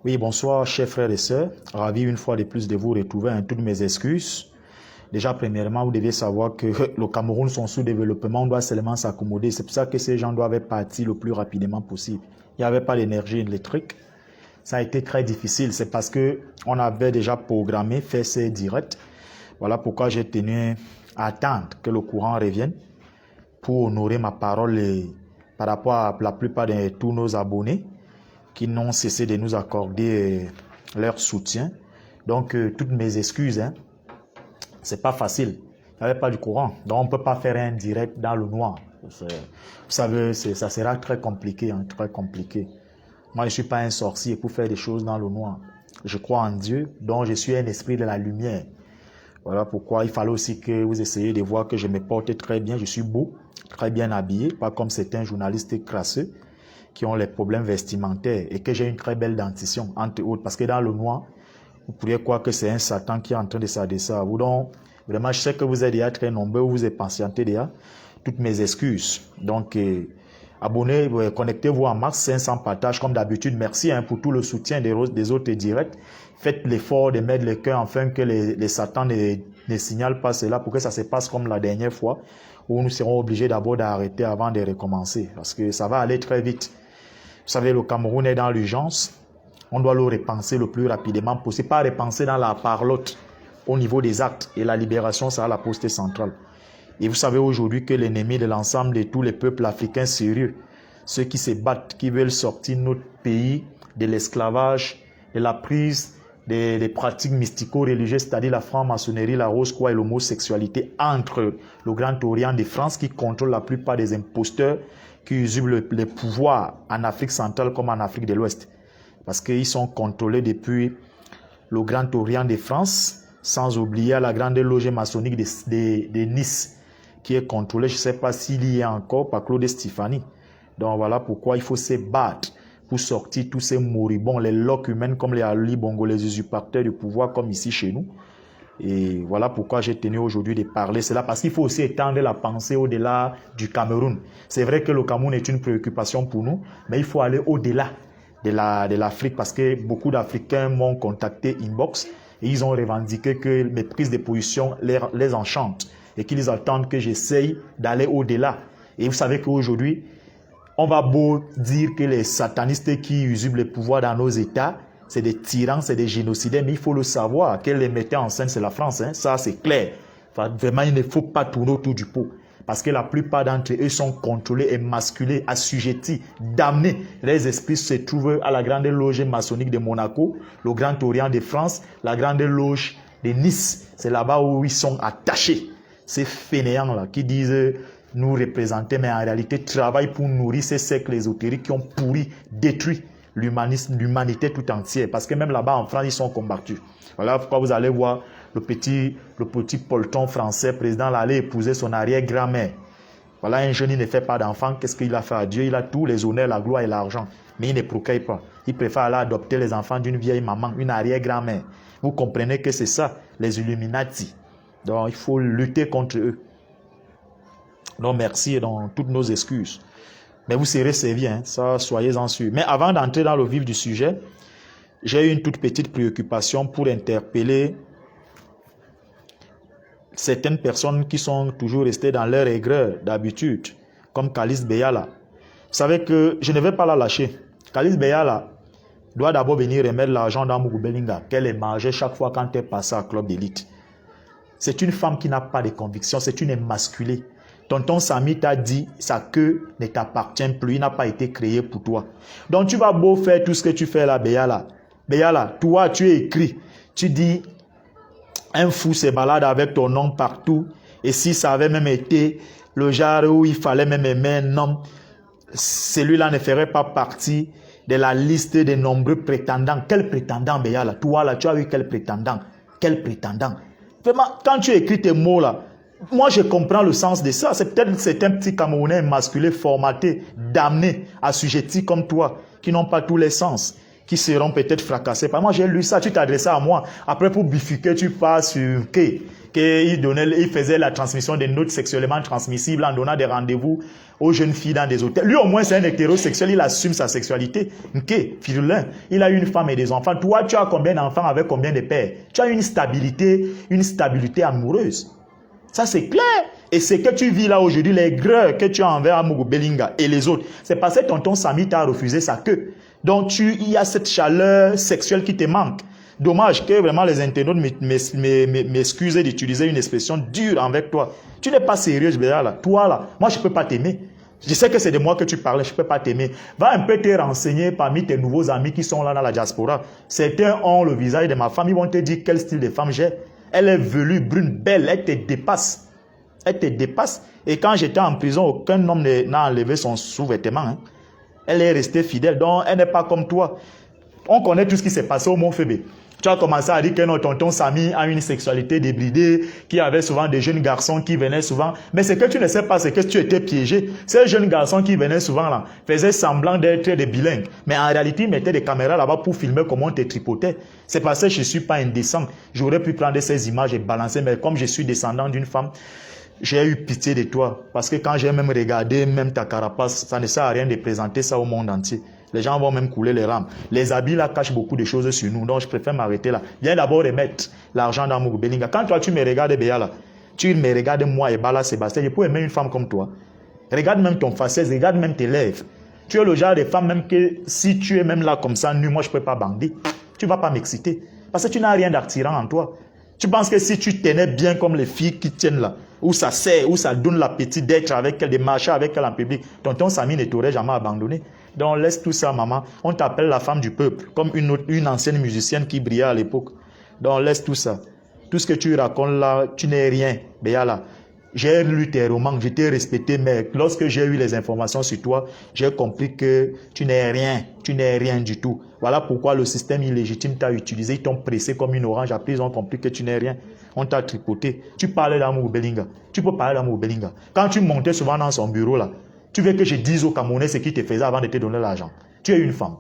Oui, bonsoir, chers frères et sœurs. Ravi une fois de plus de vous retrouver. Toutes mes excuses. Déjà, premièrement, vous devez savoir que le Cameroun, son sous-développement, on doit seulement s'accommoder. C'est pour ça que ces gens doivent partir le plus rapidement possible. Il n'y avait pas d'énergie électrique. Ça a été très difficile. C'est parce que on avait déjà programmé, fait ces directs. Voilà pourquoi j'ai tenu à attendre que le courant revienne pour honorer ma parole par rapport à la plupart de tous nos abonnés qui n'ont cessé de nous accorder leur soutien. Donc, toutes mes excuses, hein. C'est pas facile. Il n'y avait pas du courant. Donc, on ne peut pas faire un direct dans le noir. Vous savez, ça sera très compliqué, hein, très compliqué. Moi, je ne suis pas un sorcier pour faire des choses dans le noir. Je crois en Dieu, donc je suis un esprit de la lumière. Voilà pourquoi il fallait aussi que vous essayiez de voir que je me porte très bien. Je suis beau, très bien habillé, pas comme certains journalistes crasseux qui ont les problèmes vestimentaires et que j'ai une très belle dentition, entre autres. Parce que dans le noir, vous pourriez croire que c'est un Satan qui est en train de s'adresser à vous. Donc, vraiment, je sais que vous êtes déjà très nombreux, vous vous êtes patienté déjà. Toutes mes excuses. Donc, abonnez, connectez-vous en max, 500 partages comme d'habitude. Merci pour tout le soutien des autres directs. Faites l'effort de mettre le cœur afin que les Satans ne signalent pas cela pour que ça se passe comme la dernière fois où nous serons obligés d'abord d'arrêter avant de recommencer. Parce que ça va aller très vite. Vous savez, le Cameroun est dans l'urgence. On doit le repenser le plus rapidement possible. Pas repenser dans la parlotte au niveau des actes. Et la libération, ça à la poste centrale. Et vous savez aujourd'hui que l'ennemi de l'ensemble de tous les peuples africains sérieux, ceux qui se battent, qui veulent sortir notre pays de l'esclavage, de la prise des pratiques mystico-religieuses, c'est-à-dire la franc-maçonnerie, la rose-croix et l'homosexualité entre le Grand Orient de France qui contrôle la plupart des imposteurs qui usurpent le pouvoir en Afrique centrale comme en Afrique de l'Ouest. Parce qu'ils sont contrôlés depuis le Grand Orient de France, sans oublier la grande loge maçonnique de Nice, qui est contrôlée, je ne sais pas s'il y est encore, par Claude Stéphanie. Donc voilà pourquoi il faut se battre pour sortir tous ces moribonds, les loques humaines comme les Ali Bongo, les usurpateurs du pouvoir comme ici chez nous. Et voilà pourquoi j'ai tenu aujourd'hui de parler cela, parce qu'il faut aussi étendre la pensée au-delà du Cameroun. C'est vrai que le Cameroun est une préoccupation pour nous, mais il faut aller au-delà de l'Afrique, parce que beaucoup d'Africains m'ont contacté inbox et ils ont revendiqué que mes prises de position les enchantent et qu'ils attendent que j'essaye d'aller au-delà. Et vous savez qu'aujourd'hui, on va beau dire que les satanistes qui usurpent le pouvoir dans nos États, c'est des tyrans, c'est des génocidaires, mais il faut le savoir, qu'elle les mettait en scène, c'est la France, hein? Ça c'est clair. Enfin, vraiment, il ne faut pas tourner autour du pot, parce que la plupart d'entre eux sont contrôlés, émasculés, assujettis, damnés. Les esprits se trouvent à la grande loge maçonnique de Monaco, le Grand Orient de France, la grande loge de Nice. C'est là-bas où ils sont attachés. Ces fainéants-là qui disent nous représenter, mais en réalité travaillent pour nourrir ces cercles ésotériques qui ont pourri, détruit l'humanité tout entière. Parce que même là-bas en France, ils sont combattus. Voilà pourquoi vous allez voir le petit Polton français, président, là, aller épouser son arrière-grand-mère. Voilà, un jeune, il ne fait pas d'enfant. Qu'est-ce qu'il a fait à Dieu? Il a tous les honneurs, la gloire et l'argent. Mais il ne procrée pas. Il préfère aller adopter les enfants d'une vieille maman, une arrière-grand-mère. Vous comprenez que c'est ça, les Illuminati. Donc, il faut lutter contre eux. Donc, merci et donc toutes nos excuses. Mais vous serez servis, hein, ça, soyez-en sûrs. Mais avant d'entrer dans le vif du sujet, j'ai eu une toute petite préoccupation pour interpeller certaines personnes qui sont toujours restées dans leur aigreur d'habitude, comme Kalice Beyala. Vous savez que je ne vais pas la lâcher. Kalice Beyala doit d'abord venir remettre l'argent dans Mougou Belinga, qu'elle émargeait chaque fois quand elle passait à club d'élite. C'est une femme qui n'a pas de conviction, c'est une émasculée. Tonton Samy t'a dit, sa queue ne t'appartient plus, il n'a pas été créé pour toi. Donc tu vas beau faire tout ce que tu fais là, Beyala. Beyala, toi tu es écrit, tu dis, un fou se balade avec ton nom partout, et si ça avait même été le genre où il fallait même aimer un homme, celui-là ne ferait pas partie de la liste des nombreux prétendants. Quel prétendant, Beyala? Toi là, tu as eu quel prétendant? Quel prétendant? Vraiment, quand tu écris tes mots là, moi je comprends le sens de ça. C'est peut-être un petit Camerounais masculin, formaté, damné, assujetti comme toi, qui n'ont pas tous les sens, qui seront peut-être fracassés. Moi j'ai lu ça, tu t'adressais à moi. Après pour bifurquer, tu pars sur il faisait la transmission des notes sexuellement transmissibles en donnant des rendez-vous aux jeunes filles dans des hôtels. Lui, au moins, c'est un hétérosexuel, il assume sa sexualité. Ok, firulin, il a une femme et des enfants. Toi, tu as combien d'enfants avec combien de pères? Tu as une stabilité amoureuse. Ça, c'est clair. Et ce que tu vis là aujourd'hui, les greurs que tu as envers Amougou Belinga et les autres, c'est parce que tonton Samy t'a refusé sa queue. Donc, il y a cette chaleur sexuelle qui te manque. Dommage que vraiment les internautes m'excusent d'utiliser une expression dure avec toi. Tu n'es pas sérieux, là. Toi, là, moi, je ne peux pas t'aimer. Je sais que c'est de moi que tu parlais, je ne peux pas t'aimer. Va un peu te renseigner parmi tes nouveaux amis qui sont là dans la diaspora. Certains ont le visage de ma femme, ils vont te dire quel style de femme j'ai. Elle est velue, brune, belle, elle te dépasse. Elle te dépasse. Et quand j'étais en prison, aucun homme n'a enlevé son sous-vêtement. Hein. Elle est restée fidèle, donc elle n'est pas comme toi. On connaît tout ce qui s'est passé au Mont Fébé. Tu as commencé à dire que notre tonton Samy a une sexualité débridée, qui avait souvent des jeunes garçons qui venaient souvent. Mais ce que tu ne sais pas, c'est que tu étais piégé. Ces jeunes garçons qui venaient souvent là, faisaient semblant d'être des bilingues. Mais en réalité, ils mettaient des caméras là-bas pour filmer comment on te tripotait. C'est parce que je ne suis pas indécent. J'aurais pu prendre ces images et balancer, mais comme je suis descendant d'une femme, j'ai eu pitié de toi. Parce que quand j'ai même regardé, même ta carapace, ça ne sert à rien de présenter ça au monde entier. Les gens vont même couler les rames. Les habits là cachent beaucoup de choses sur nous. Donc je préfère m'arrêter là. Viens d'abord remettre l'argent dans Amougou Belinga. Quand toi tu me regardes Béa là, tu me regardes moi et Bala Sébastien, je peux aimer une femme comme toi. Regarde même ton faciès, regarde même tes lèvres. Tu es le genre de femme même que si tu es même là comme ça, nu, moi je ne peux pas bander. Tu ne vas pas m'exciter. Parce que tu n'as rien d'attirant en toi. Tu penses que si tu tenais bien comme les filles qui tiennent là, où ça sert, où ça donne l'appétit d'être avec elle, de marcher avec elle en public, tonton Samy ne t'aurait jamais abandonné. Donc laisse tout ça, maman. On t'appelle la femme du peuple, comme une ancienne musicienne qui brillait à l'époque. Donc laisse tout ça. Tout ce que tu racontes là, tu n'es rien. Béa, j'ai lu tes romans, je t'ai respecté, mais lorsque j'ai eu les informations sur toi, j'ai compris que tu n'es rien du tout. Voilà pourquoi le système illégitime t'a utilisé, ils t'ont pressé comme une orange, après ils ont compris que tu n'es rien. On t'a tripoté. Tu parlais d'Amougou Belinga. Tu peux parler d'Amougou Belinga. Quand tu montais souvent dans son bureau là, tu veux que je dise aux Camerounais ce qu'il te faisait avant de te donner l'argent. Tu es une femme.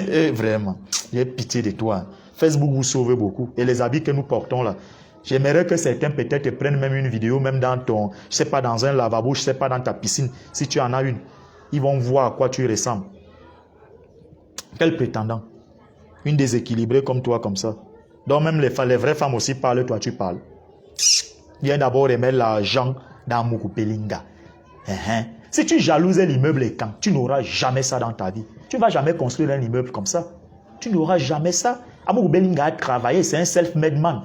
Et vraiment, j'ai pitié de toi. Facebook vous sauve beaucoup. Et les habits que nous portons là, j'aimerais que certains peut-être prennent même une vidéo, même dans ton, je sais pas, dans un lavabo, je sais pas, dans ta piscine, si tu en as une. Ils vont voir à quoi tu ressembles. Quel prétendant. Une déséquilibrée comme toi, comme ça. Donc même les vraies femmes aussi parlent, toi tu parles. Viens d'abord remettre l'argent dans Amougou Belinga. Si tu jalouses l'immeuble et quand, tu n'auras jamais ça dans ta vie. Tu ne vas jamais construire un immeuble comme ça. Tu n'auras jamais ça. Amougou Belinga a travaillé, c'est un self-made man.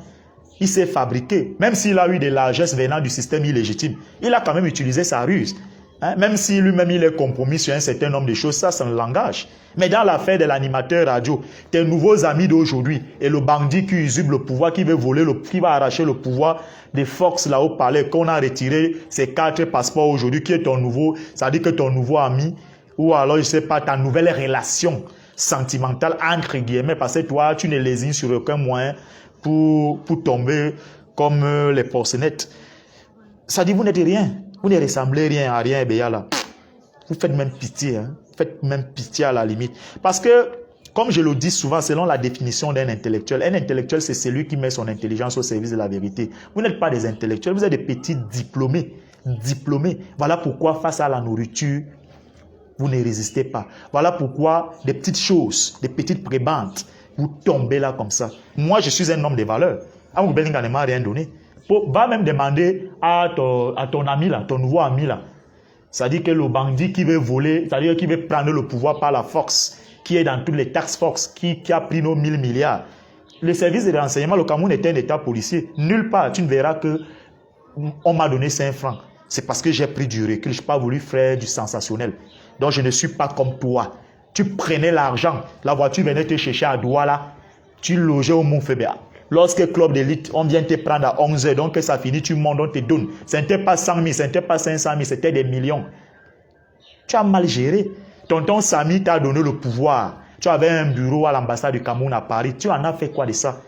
Il s'est fabriqué. Même s'il a eu des largesses venant du système illégitime, il a quand même utilisé sa ruse. Même si lui-même il est compromis sur un certain nombre de choses, ça c'est un langage. Mais dans l'affaire de l'animateur radio, tes nouveaux amis d'aujourd'hui et le bandit qui usurpe le pouvoir, qui veut voler, qui va arracher le pouvoir des forces là au palais, qu'on a retiré ses 4 passeports aujourd'hui, qui est ton nouveau, ça dit que ton nouveau ami, ou alors je sais pas, ta nouvelle relation sentimentale entre guillemets, parce que toi tu ne lésines sur aucun moyen pour tomber comme les porcenettes. Ça dit vous n'êtes rien. Vous ne ressemblez rien à rien, Béa, là. Vous faites même pitié, hein. Faites même pitié à la limite. Parce que, comme je le dis souvent, selon la définition d'un intellectuel, un intellectuel, c'est celui qui met son intelligence au service de la vérité. Vous n'êtes pas des intellectuels, vous êtes des petits diplômés. Diplômés. Voilà pourquoi, face à la nourriture, vous ne résistez pas. Voilà pourquoi, des petites choses, des petites prébendes, vous tombez là comme ça. Moi, je suis un homme de valeur. Amougou Belinga ne m'a rien donné. Va même demander à ton ami là, ton nouveau ami là. C'est-à-dire que le bandit qui veut voler, c'est-à-dire qui veut prendre le pouvoir par la force, qui est dans toutes les tax force, qui a pris nos 1000 milliards. Le service de renseignement, le Cameroun est un état policier. Nulle part, tu ne verras que on m'a donné 5 francs. C'est parce que j'ai pris du recul, je n'ai pas voulu faire du sensationnel. Donc je ne suis pas comme toi. Tu prenais l'argent, la voiture venait te chercher à Douala, tu logeais au Mont Fébé. Lorsque club d'élite, on vient te prendre à 11 h, donc que ça finit, tu montes, on te donne. Ce n'était pas 100 000, ce n'était pas 500 000, c'était des millions. Tu as mal géré. Tonton Samy t'a donné le pouvoir. Tu avais un bureau à l'ambassade du Cameroun à Paris. Tu en as fait quoi de ça?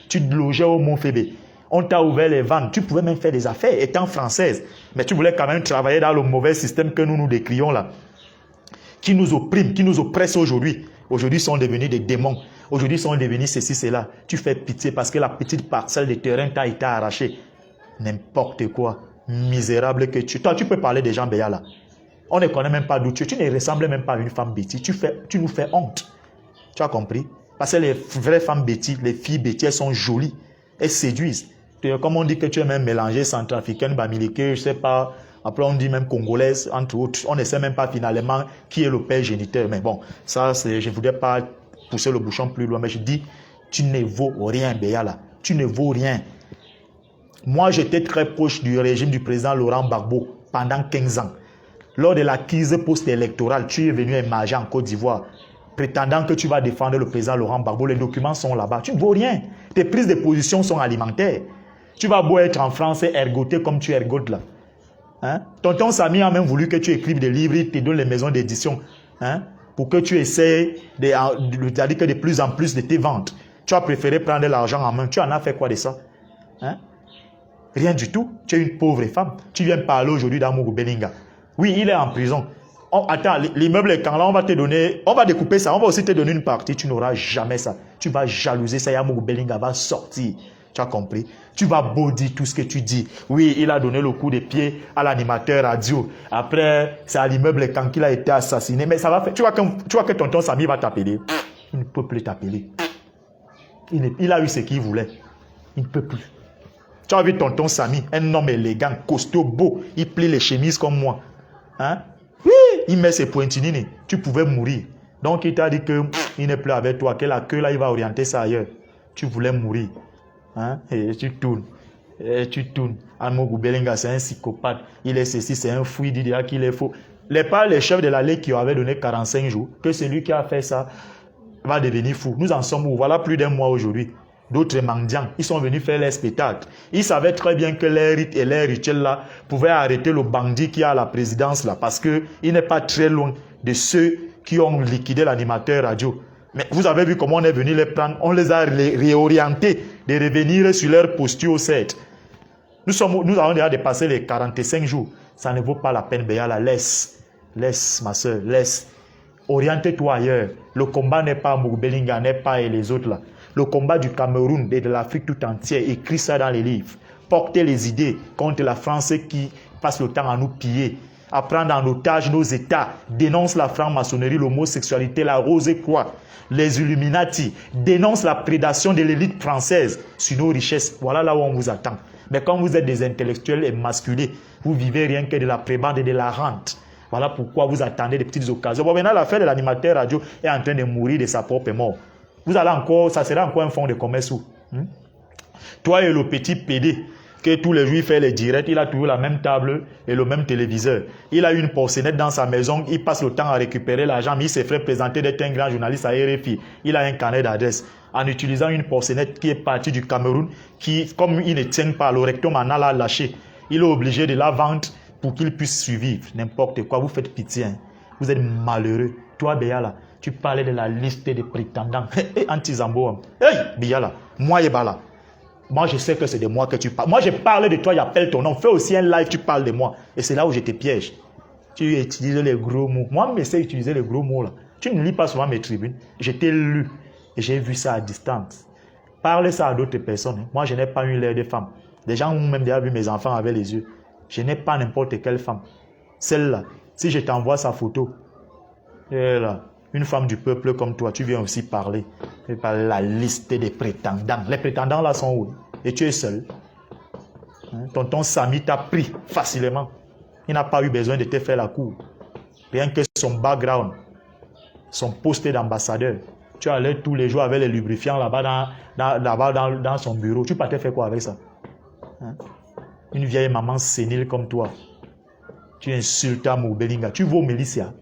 Tu logeais au Mont Fébé. On t'a ouvert les vannes. Tu pouvais même faire des affaires étant française. Mais tu voulais quand même travailler dans le mauvais système que nous décrions là. Qui nous opprime, qui nous oppresse aujourd'hui. Aujourd'hui, ils sont devenus des démons. Aujourd'hui, ils sont devenus ceci, cela. Tu fais pitié parce que la petite parcelle de terrain t'a été arrachée. N'importe quoi. Misérable que tu... Toi, tu peux parler des gens Béa là. On ne connaît même pas d'où tu es. Tu ne ressembles même pas à une femme bêtise. Tu nous fais honte. Tu as compris? Parce que les vraies femmes bêtises, les filles bêtises, elles sont jolies. Elles séduisent. Comme on dit que tu es même mélangé centrafricaine, bamileke, je sais pas. Après, on dit même congolaise, entre autres. On ne sait même pas finalement qui est le père géniteur. Mais bon, ça, je ne voudrais pas pousser le bouchon plus loin. Mais je dis, tu ne vaux rien, Béa là. Tu ne vaux rien. Moi, j'étais très proche du régime du président Laurent Gbagbo pendant 15 ans. Lors de la crise post-électorale, tu es venu émarger en Côte d'Ivoire, prétendant que tu vas défendre le président Laurent Gbagbo. Les documents sont là-bas. Tu ne vaux rien. Tes prises de position sont alimentaires. Tu vas beau être en France et ergoter comme tu ergotes là. Hein? Tonton Samy a même voulu que tu écrives des livres, il te donne les maisons d'édition. Hein? Pour que tu essaies c'est-à-dire que de plus en plus de tes ventes. Tu as préféré prendre l'argent en main. Tu en as fait quoi de ça? Hein? Rien du tout. Tu es une pauvre femme. Tu viens parler aujourd'hui d'Amougou Belinga. Oui, il est en prison. Attends, l'immeuble est quand là, on va te donner, on va découper ça, on va aussi te donner une partie. Tu n'auras jamais ça. Tu vas jalouser ça. Amougou Belinga va sortir. Tu as compris? Tu vas beau dire tout ce que tu dis. Oui, il a donné le coup de pied à l'animateur radio. Après, c'est à l'immeuble quand il a été assassiné. Mais ça va faire. Tu vois que tonton Samy va t'appeler. Il ne peut plus t'appeler. Il a eu ce qu'il voulait. Il ne peut plus. Tu as vu tonton Samy, un homme élégant, costaud, beau. Il plie les chemises comme moi. Hein? Oui, il met ses pointinines. Tu pouvais mourir. Donc il t'a dit qu'il n'est plus avec toi. Que là, il va orienter ça ailleurs. Tu voulais mourir. Hein? Et tu tournes. Amougou Belinga, c'est un psychopathe. Il est ceci, c'est un fou. Il dit qu'il est faux. Les chefs de la Ligue qui avaient donné 45 jours, que celui qui a fait ça va devenir fou. Nous en sommes où? Voilà plus d'un mois aujourd'hui. D'autres mendiants, ils sont venus faire les spectacles. Ils savaient très bien que les rites et les rituels là pouvaient arrêter le bandit qui a la présidence là, parce qu'il n'est pas très loin de ceux qui ont liquidé l'animateur radio. Mais vous avez vu comment on est venu les prendre, on les a réorientés de revenir sur leur posture au 7. Nous avons déjà dépassé les 45 jours. Ça ne vaut pas la peine, Béala. Laisse, ma soeur, laisse. Oriente-toi ailleurs. Le combat n'est pas Amougou Belinga, n'est pas et les autres là. Le combat du Cameroun et de l'Afrique tout entière, écrit ça dans les livres. Portez les idées contre la France qui passe le temps à nous piller, à prendre en otage nos États, dénonce la franc-maçonnerie, l'homosexualité, la rose-croix, les Illuminati, dénonce la prédation de l'élite française sur nos richesses. Voilà là où on vous attend. Mais quand vous êtes des intellectuels émasculés, vous vivez rien que de la prébande et de la rente. Voilà pourquoi vous attendez des petites occasions. Bon, maintenant, l'affaire de l'animateur radio est en train de mourir de sa propre mort. Vous allez encore, ça sera encore un fonds de commerce. Toi et le petit PD, que tous les jours il fait les directs, il a toujours la même table et le même téléviseur. Il a une porcelette dans sa maison, il passe le temps à récupérer l'argent, mais il s'est fait présenter d'être un grand journaliste à RFI. Il a un carnet d'adresse. En utilisant une porcelette qui est partie du Cameroun, qui, comme il ne tient pas, le rectum en a la lâché. Il est obligé de la vendre pour qu'il puisse survivre. N'importe quoi, vous faites pitié. Hein. Vous êtes malheureux. Toi, Béala, tu parlais de la liste des prétendants. Anti-Zambo. Hey, Béala, moi et Bala. Moi, je sais que c'est de moi que tu parles. Moi, j'ai parlé de toi, j'appelle ton nom. Fais aussi un live, tu parles de moi. Et c'est là où je te piège. Tu utilises les gros mots. Moi, je sais utiliser les gros mots là. Tu ne lis pas souvent mes tribunes. Je t'ai lu. Et j'ai vu ça à distance. Parlez ça à d'autres personnes. Moi, je n'ai pas une l'air de femme. Des gens ont même déjà vu mes enfants avec les yeux. Je n'ai pas n'importe quelle femme. Celle-là, si je t'envoie sa photo, elle là, une femme du peuple comme toi, tu viens aussi parler. Et par la liste des prétendants. Les prétendants là sont où? Et tu es seul. Hein? Tonton Samy t'a pris facilement. Il n'a pas eu besoin de te faire la cour. Rien que son background, son poste d'ambassadeur. Tu allais tous les jours avec les lubrifiants là-bas dans son bureau. Tu partais faire quoi avec ça? Hein? Une vieille maman sénile comme toi. Tu insultes Amougou Belinga. Tu vaux Mélicia.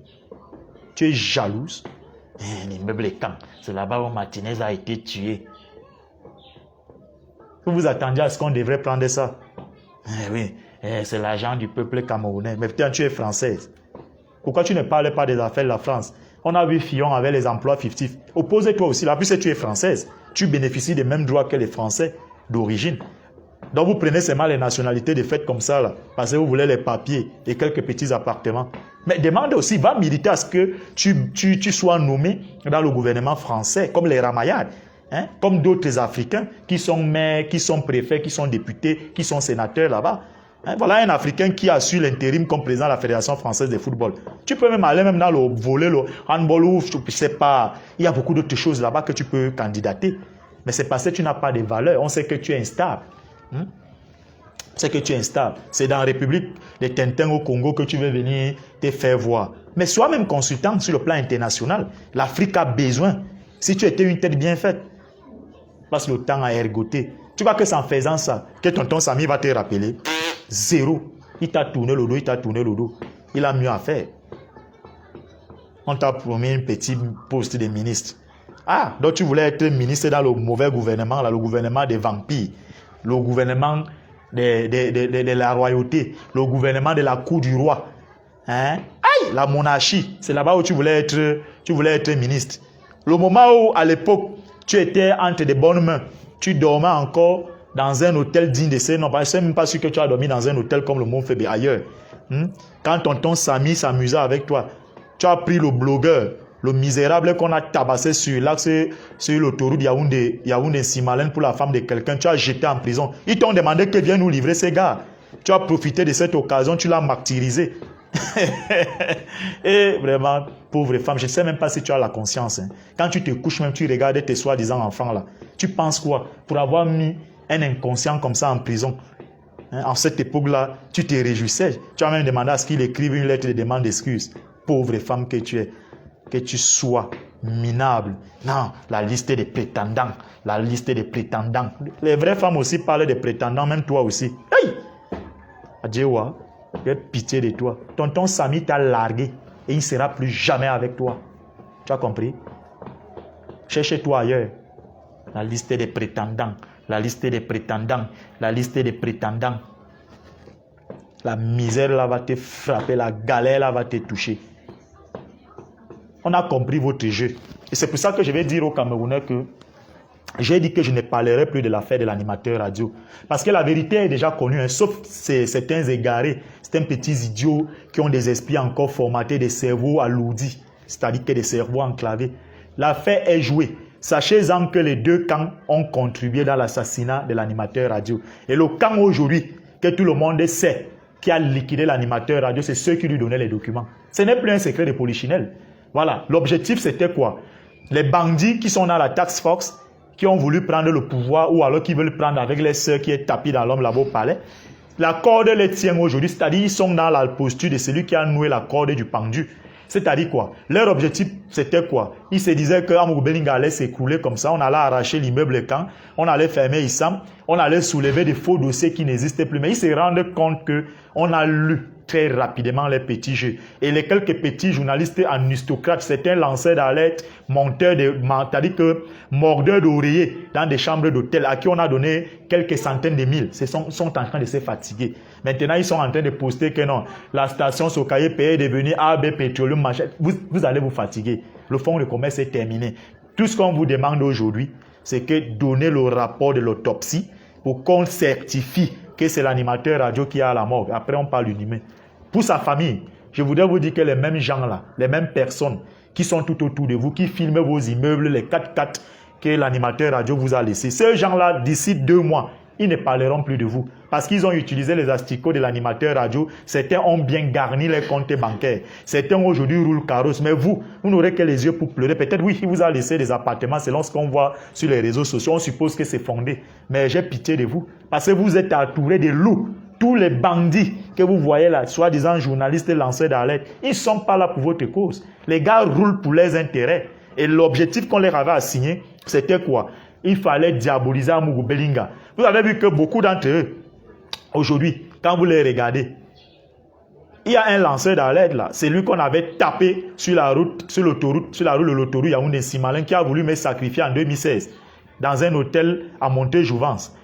Tu es jalouse. L'immeuble est quand? C'est là-bas où Martinez a été tué. Vous attendiez à ce qu'on devrait prendre ça? Oui, c'est l'argent du peuple camerounais. Mais putain, tu es française. Pourquoi tu ne parles pas des affaires de la France? On a vu Fillon avec les emplois fictifs. Oppose-toi aussi. La plus c'est que tu es française. Tu bénéficies des mêmes droits que les Français d'origine. Donc vous prenez seulement les nationalités de fait comme ça, là, parce que vous voulez les papiers et quelques petits appartements. Mais demande aussi, va militer à ce que tu sois nommé dans le gouvernement français, comme les Ramayades. Hein? Comme d'autres Africains qui sont maires, qui sont préfets, qui sont députés, qui sont sénateurs là-bas. Hein? Voilà un Africain qui a su l'intérim comme président de la Fédération française de football. Tu peux même aller même dans le volet, le handball ou je ne sais pas. Il y a beaucoup d'autres choses là-bas que tu peux candidater. Mais c'est parce que tu n'as pas de valeur. On sait que tu es instable. C'est que tu es instable. C'est dans la République des Tintins au Congo que tu veux venir te faire voir. Mais sois même consultant sur le plan international. L'Afrique a besoin. Si tu étais une tête bien faite, passe le temps à ergoter. Tu vois que c'est en faisant ça que tonton Samy va te rappeler. Zéro. Il t'a tourné le dos, il t'a tourné le dos. Il a mieux à faire. On t'a promis un petit poste de ministre. Ah, donc tu voulais être ministre dans le mauvais gouvernement, là, le gouvernement des vampires, le gouvernement de la royauté, le gouvernement de la cour du roi. Hein? Aïe, la monarchie, c'est là-bas où tu voulais être ministre. Le moment où, à l'époque, tu étais entre de bonnes mains, tu dormais encore dans un hôtel digne de ce nom. Je ne sais même pas sûr que tu as dormi dans un hôtel comme le Mont Fébé ailleurs. Quand tonton Samy s'amusait avec toi, tu as pris le blogueur, le misérable qu'on a tabassé sur l'axe, sur l'autoroute Yaoundé-Simalène pour la femme de quelqu'un, tu as jeté en prison. Ils t'ont demandé que viens nous livrer ces gars. Tu as profité de cette occasion, tu l'as martyrisé. Et vraiment, pauvre femme, je ne sais même pas si tu as la conscience. Hein. Quand tu te couches, même tu regardes tes soi-disant enfants là. Tu penses quoi? Pour avoir mis un inconscient comme ça en prison. Hein, en cette époque-là, tu te réjouissais. Tu as même demandé à ce qu'il écrive une lettre de demande d'excuses. Pauvre femme que tu es. Que tu sois minable. Non, la liste des prétendants. La liste des prétendants. Les vraies femmes aussi parlent des prétendants, même toi aussi. Hey! Adjewa, j'ai pitié de toi. Tonton Samy t'a largué et il ne sera plus jamais avec toi. Tu as compris? Cherche-toi ailleurs. La liste des prétendants. La liste des prétendants. La liste des prétendants. La misère là va te frapper. La galère là va te toucher. On a compris votre jeu. Et c'est pour ça que je vais dire aux Camerounais que j'ai dit que je ne parlerai plus de l'affaire de l'animateur radio. Parce que la vérité est déjà connue, hein, sauf certains égarés, certains petits idiots qui ont des esprits encore formatés, des cerveaux alourdis, c'est-à-dire que des cerveaux enclavés. L'affaire est jouée. Sachez-en que les deux camps ont contribué dans l'assassinat de l'animateur radio. Et le camp aujourd'hui, que tout le monde sait, qui a liquidé l'animateur radio, c'est ceux qui lui donnaient les documents. Ce n'est plus un secret de polichinelle. Voilà, l'objectif c'était quoi? Les bandits qui sont dans la task force, qui ont voulu prendre le pouvoir ou alors qui veulent prendre avec les sœurs qui est tapis dans l'homme là-bas au palais. La corde les tient aujourd'hui, c'est-à-dire ils sont dans la posture de celui qui a noué la corde du pendu. C'est-à-dire quoi? Leur objectif c'était quoi? Ils se disaient que Amour Belinga allait s'écrouler comme ça, on allait arracher l'immeuble Camp, on allait fermer Issam, on allait soulever des faux dossiers qui n'existaient plus. Mais ils se rendent compte que on a lu très rapidement les petits jeux. Et les quelques petits journalistes aristocrates, certains lanceurs d'alerte, monteurs de, c'est-à-dire que mordeurs d'oreillers dans des chambres d'hôtel à qui on a donné quelques centaines de mille, sont en train de se fatiguer. Maintenant, ils sont en train de poster que non, la station Sokaye P est devenue AB Petroleum Machin. Vous allez vous fatiguer. Le fonds de commerce est terminé. Tout ce qu'on vous demande aujourd'hui, c'est que donner le rapport de l'autopsie pour qu'on certifie que c'est l'animateur radio qui est à la morgue. Après, on parle du humain. Pour sa famille, je voudrais vous dire que les mêmes gens-là, les mêmes personnes qui sont tout autour de vous, qui filment vos immeubles, les 4x4 que l'animateur radio vous a laissés, ces gens-là, d'ici 2 mois, ils ne parleront plus de vous. Parce qu'ils ont utilisé les asticots de l'animateur radio. Certains ont bien garni les comptes bancaires. Certains aujourd'hui roulent carrosse. Mais vous n'aurez que les yeux pour pleurer. Peut-être oui, il vous a laissé des appartements selon ce qu'on voit sur les réseaux sociaux. On suppose que c'est fondé. Mais j'ai pitié de vous. Parce que vous êtes entourés de loups. Tous les bandits que vous voyez là, soi-disant journalistes et lanceurs d'alerte, ils ne sont pas là pour votre cause. Les gars roulent pour leurs intérêts. Et l'objectif qu'on leur avait assigné, c'était quoi? Il fallait diaboliser Amour Belinga. Vous avez vu que beaucoup d'entre eux, aujourd'hui, quand vous les regardez, il y a un lanceur d'alerte là, c'est lui qu'on avait tapé sur la route, sur l'autoroute de l'autoroute Yaoundé-Simalène, qui a voulu me sacrifier en 2016 dans un hôtel à Monté-Jouvence.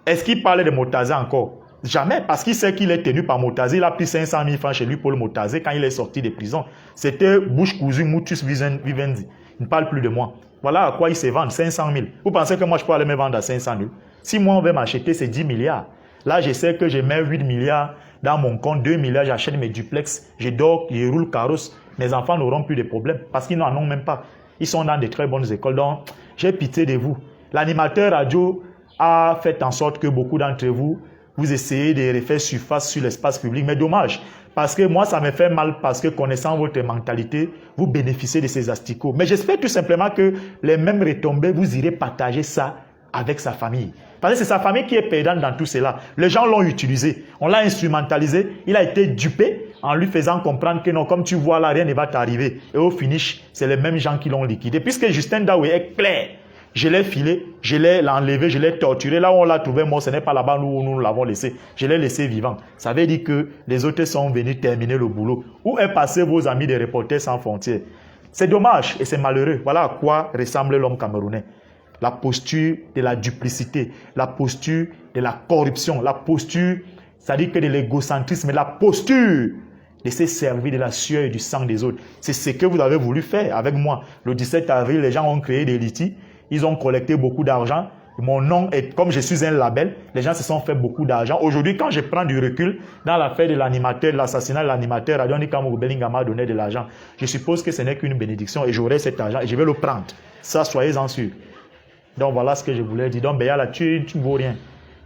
Est-ce qu'il parlait de Motazé encore? Jamais, parce qu'il sait qu'il est tenu par Motazé. Il a pris 500 000 francs chez lui pour le Motazé quand il est sorti de prison. C'était bouche cousue, mutus vivendi. Il ne parle plus de moi. Voilà à quoi il se vend, 500 000. Vous pensez que moi je peux aller me vendre à 500 000? Si moi on veut m'acheter, c'est 10 milliards. Là, je sais que je mets 8 milliards dans mon compte, 2 milliards, j'achète mes duplex, je dors, je roule carrosse. Mes enfants n'auront plus de problèmes parce qu'ils n'en ont même pas. Ils sont dans de très bonnes écoles. Donc, j'ai pitié de vous. L'animateur radio a fait en sorte que beaucoup d'entre vous, vous essayez de refaire surface sur l'espace public, mais dommage. Parce que moi, ça me fait mal parce que connaissant votre mentalité, vous bénéficiez de ces asticots. Mais j'espère tout simplement que les mêmes retombées, vous irez partager ça avec sa famille. Parce que c'est sa famille qui est perdante dans tout cela. Les gens l'ont utilisé, on l'a instrumentalisé, il a été dupé en lui faisant comprendre que non, comme tu vois là, rien ne va t'arriver. Et au finish, c'est les mêmes gens qui l'ont liquidé. Puisque Justin Daoué est clair, je l'ai filé, je l'ai enlevé, je l'ai torturé. Là où on l'a trouvé mort, ce n'est pas là-bas où nous l'avons laissé. Je l'ai laissé vivant. Ça veut dire que les autres sont venus terminer le boulot. Où est passé vos amis des Reporters sans frontières? C'est dommage et c'est malheureux. Voilà à quoi ressemble l'homme camerounais. La posture de la duplicité, la posture de la corruption, la posture, c'est-à-dire que de l'égocentrisme, la posture de se servir de la sueur et du sang des autres. C'est ce que vous avez voulu faire avec moi. Le 17 avril, les gens ont créé des litiges. Ils ont collecté beaucoup d'argent. Mon nom est, comme je suis un label, les gens se sont fait beaucoup d'argent. Aujourd'hui, quand je prends du recul dans l'affaire de l'animateur, l'assassinat de l'animateur, Adoni Kamou Bellingham m'a donné de l'argent. Je suppose que ce n'est qu'une bénédiction et j'aurai cet argent et je vais le prendre. Ça, soyez-en sûrs. Donc voilà ce que je voulais dire. Donc Béa là, tu ne vaux rien.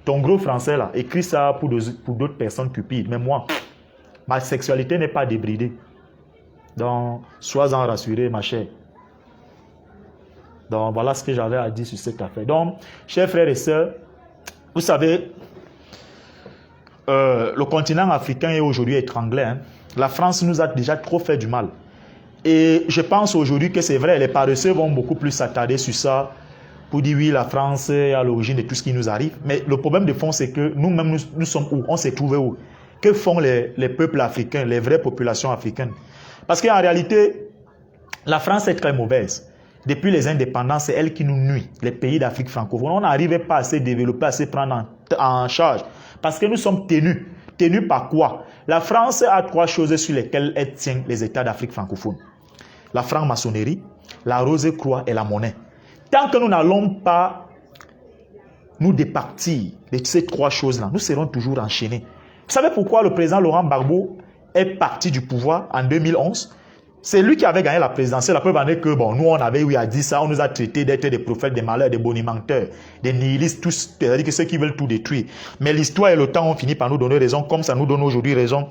Ton gros français là, écris ça pour d'autres personnes cupides. Mais moi, ma sexualité n'est pas débridée. Donc, sois-en rassuré, ma chère. Donc, voilà ce que j'avais à dire sur cette affaire. Donc, chers frères et sœurs, vous savez, le continent africain est aujourd'hui étranglé. Hein. La France nous a déjà trop fait du mal. Et je pense aujourd'hui que c'est vrai, les paresseux vont beaucoup plus s'attarder sur ça pour dire oui, la France est à l'origine de tout ce qui nous arrive. Mais le problème de fond, c'est que nous-mêmes, nous sommes où? On s'est trouvé où? Que font les peuples africains, les vraies populations africaines? Parce qu'en réalité, la France est très mauvaise. Depuis les indépendances, c'est elle qui nous nuit, les pays d'Afrique francophone. On n'arrivait pas à se développer, à se prendre en charge. Parce que nous sommes tenus. Tenus par quoi? La France a trois choses sur lesquelles elle tient les États d'Afrique francophone. La franc-maçonnerie, la rose-croix et la monnaie. Tant que nous n'allons pas nous départir de ces trois choses-là, nous serons toujours enchaînés. Vous savez pourquoi le président Laurent Gbagbo est parti du pouvoir en 2011? C'est lui qui avait gagné la présidentielle. La preuve en est que, bon, nous, on avait eu à dire ça, on nous a traités d'être des prophètes, des malheurs, des bonimenteurs, des nihilistes, tous, c'est-à-dire que ceux qui veulent tout détruire. Mais l'histoire et le temps ont fini par nous donner raison, comme ça nous donne aujourd'hui raison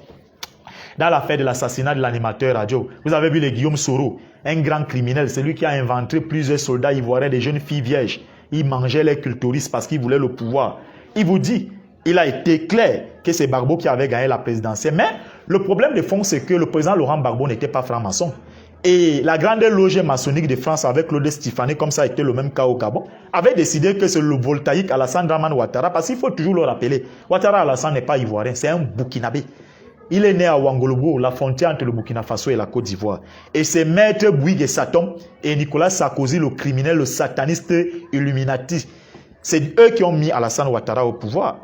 dans l'affaire de l'assassinat de l'animateur radio. Vous avez vu le Guillaume Soro, un grand criminel, c'est lui qui a inventé plusieurs soldats ivoiriens, des jeunes filles vierges. Il mangeait les culturistes parce qu'il voulait le pouvoir. Il vous dit, il a été clair que c'est Gbagbo qui avait gagné la présidentielle. Mais le problème de fond, c'est que le président Laurent Gbagbo n'était pas franc-maçon. Et la grande loge maçonnique de France avec Claude Stéphanie, comme ça a été le même cas au Gabon, avait décidé que c'est le voltaïque Alassane Dramane Ouattara, parce qu'il faut toujours le rappeler, Ouattara Alassane n'est pas ivoirien, c'est un Burkinabé. Il est né à Ouangolobo, la frontière entre le Burkina Faso et la Côte d'Ivoire. Et c'est Maître Bouygues Satan et Nicolas Sarkozy, le criminel, le sataniste Illuminati. C'est eux qui ont mis Alassane Ouattara au pouvoir.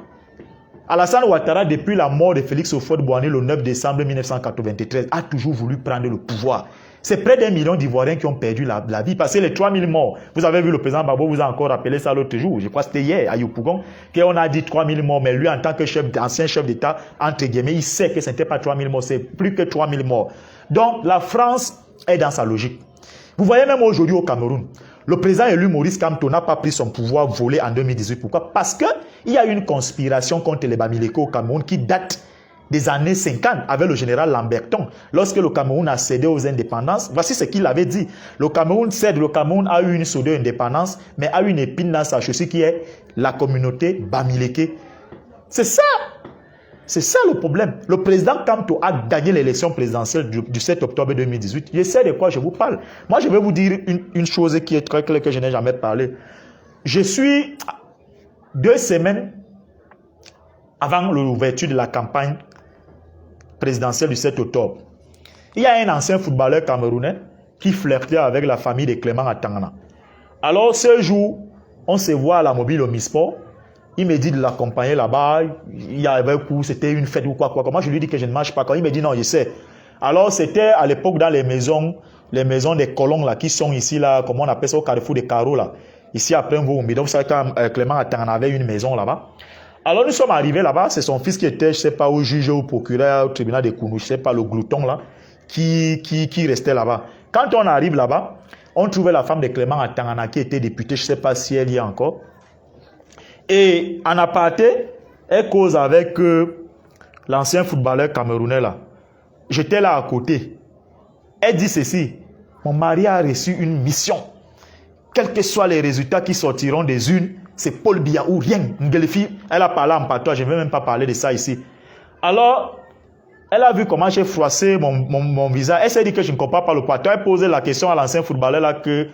Alassane Ouattara, depuis la mort de Félix Houphouët-Boigny le 9 décembre 1993, a toujours voulu prendre le pouvoir. C'est près d'1 million d'Ivoiriens qui ont perdu la vie. Parce que les 3000 morts, vous avez vu le président Gbagbo vous a encore rappelé ça l'autre jour, je crois que c'était hier à Yopougon, qu'on a dit 3000 morts, mais lui en tant que ancien chef d'État, entre guillemets, il sait que ce n'était pas 3000 morts, c'est plus que 3000 morts. Donc la France est dans sa logique. Vous voyez même aujourd'hui au Cameroun, le président élu Maurice Kamto n'a pas pris son pouvoir volé en 2018. Pourquoi? Parce qu'il y a une conspiration contre les Bamileke au Cameroun qui date des années 50 avec le général Lamberton. Lorsque le Cameroun a cédé aux indépendances, voici ce qu'il avait dit. Le Cameroun cède, le Cameroun a eu une pseudo-indépendance, mais a une épine dans sa chaussure qui est la communauté Bamileke. C'est ça. C'est ça le problème. Le président Kamto a gagné l'élection présidentielle du 7 octobre 2018. Je sais de quoi je vous parle. Moi, je vais vous dire une chose qui est très claire que je n'ai jamais parlé. Je suis 2 semaines avant l'ouverture de la campagne présidentielle du 7 octobre. Il y a un ancien footballeur camerounais qui flirtait avec la famille de Clément à Tangana. Alors, ce jour, on se voit à la mobile au Misport. Il me dit de l'accompagner là-bas. Il y avait un coup, c'était une fête ou quoi. Moi, je lui dis que je ne marche pas. Quand il me dit non, je sais. Alors, c'était à l'époque dans les maisons des colons là, qui sont ici, là, comment on appelle ça, au carrefour des carreaux là. Ici, après un beau donc, ça, quand Clément à Tangana avait une maison là-bas. Alors, nous sommes arrivés là-bas. C'est son fils qui était, je ne sais pas, au juge, au procureur, au tribunal de Kounou, je ne sais pas, le glouton là, qui restait là-bas. Quand on arrive là-bas, On trouvait la femme de Clément Atangana qui était députée, je ne sais pas si elle y est encore. Et en aparté, elle cause avec l'ancien footballeur camerounais là. J'étais là à côté. Elle dit ceci, mon mari a reçu une mission. Quels que soient les résultats qui sortiront des unes, c'est Paul Biya ou rien. Elle a parlé en patois, je ne vais même pas parler de ça ici. Alors, elle a vu comment j'ai froissé mon visage. Elle s'est dit que je ne comprends pas le patois. Elle posait la question à l'ancien footballeur là que,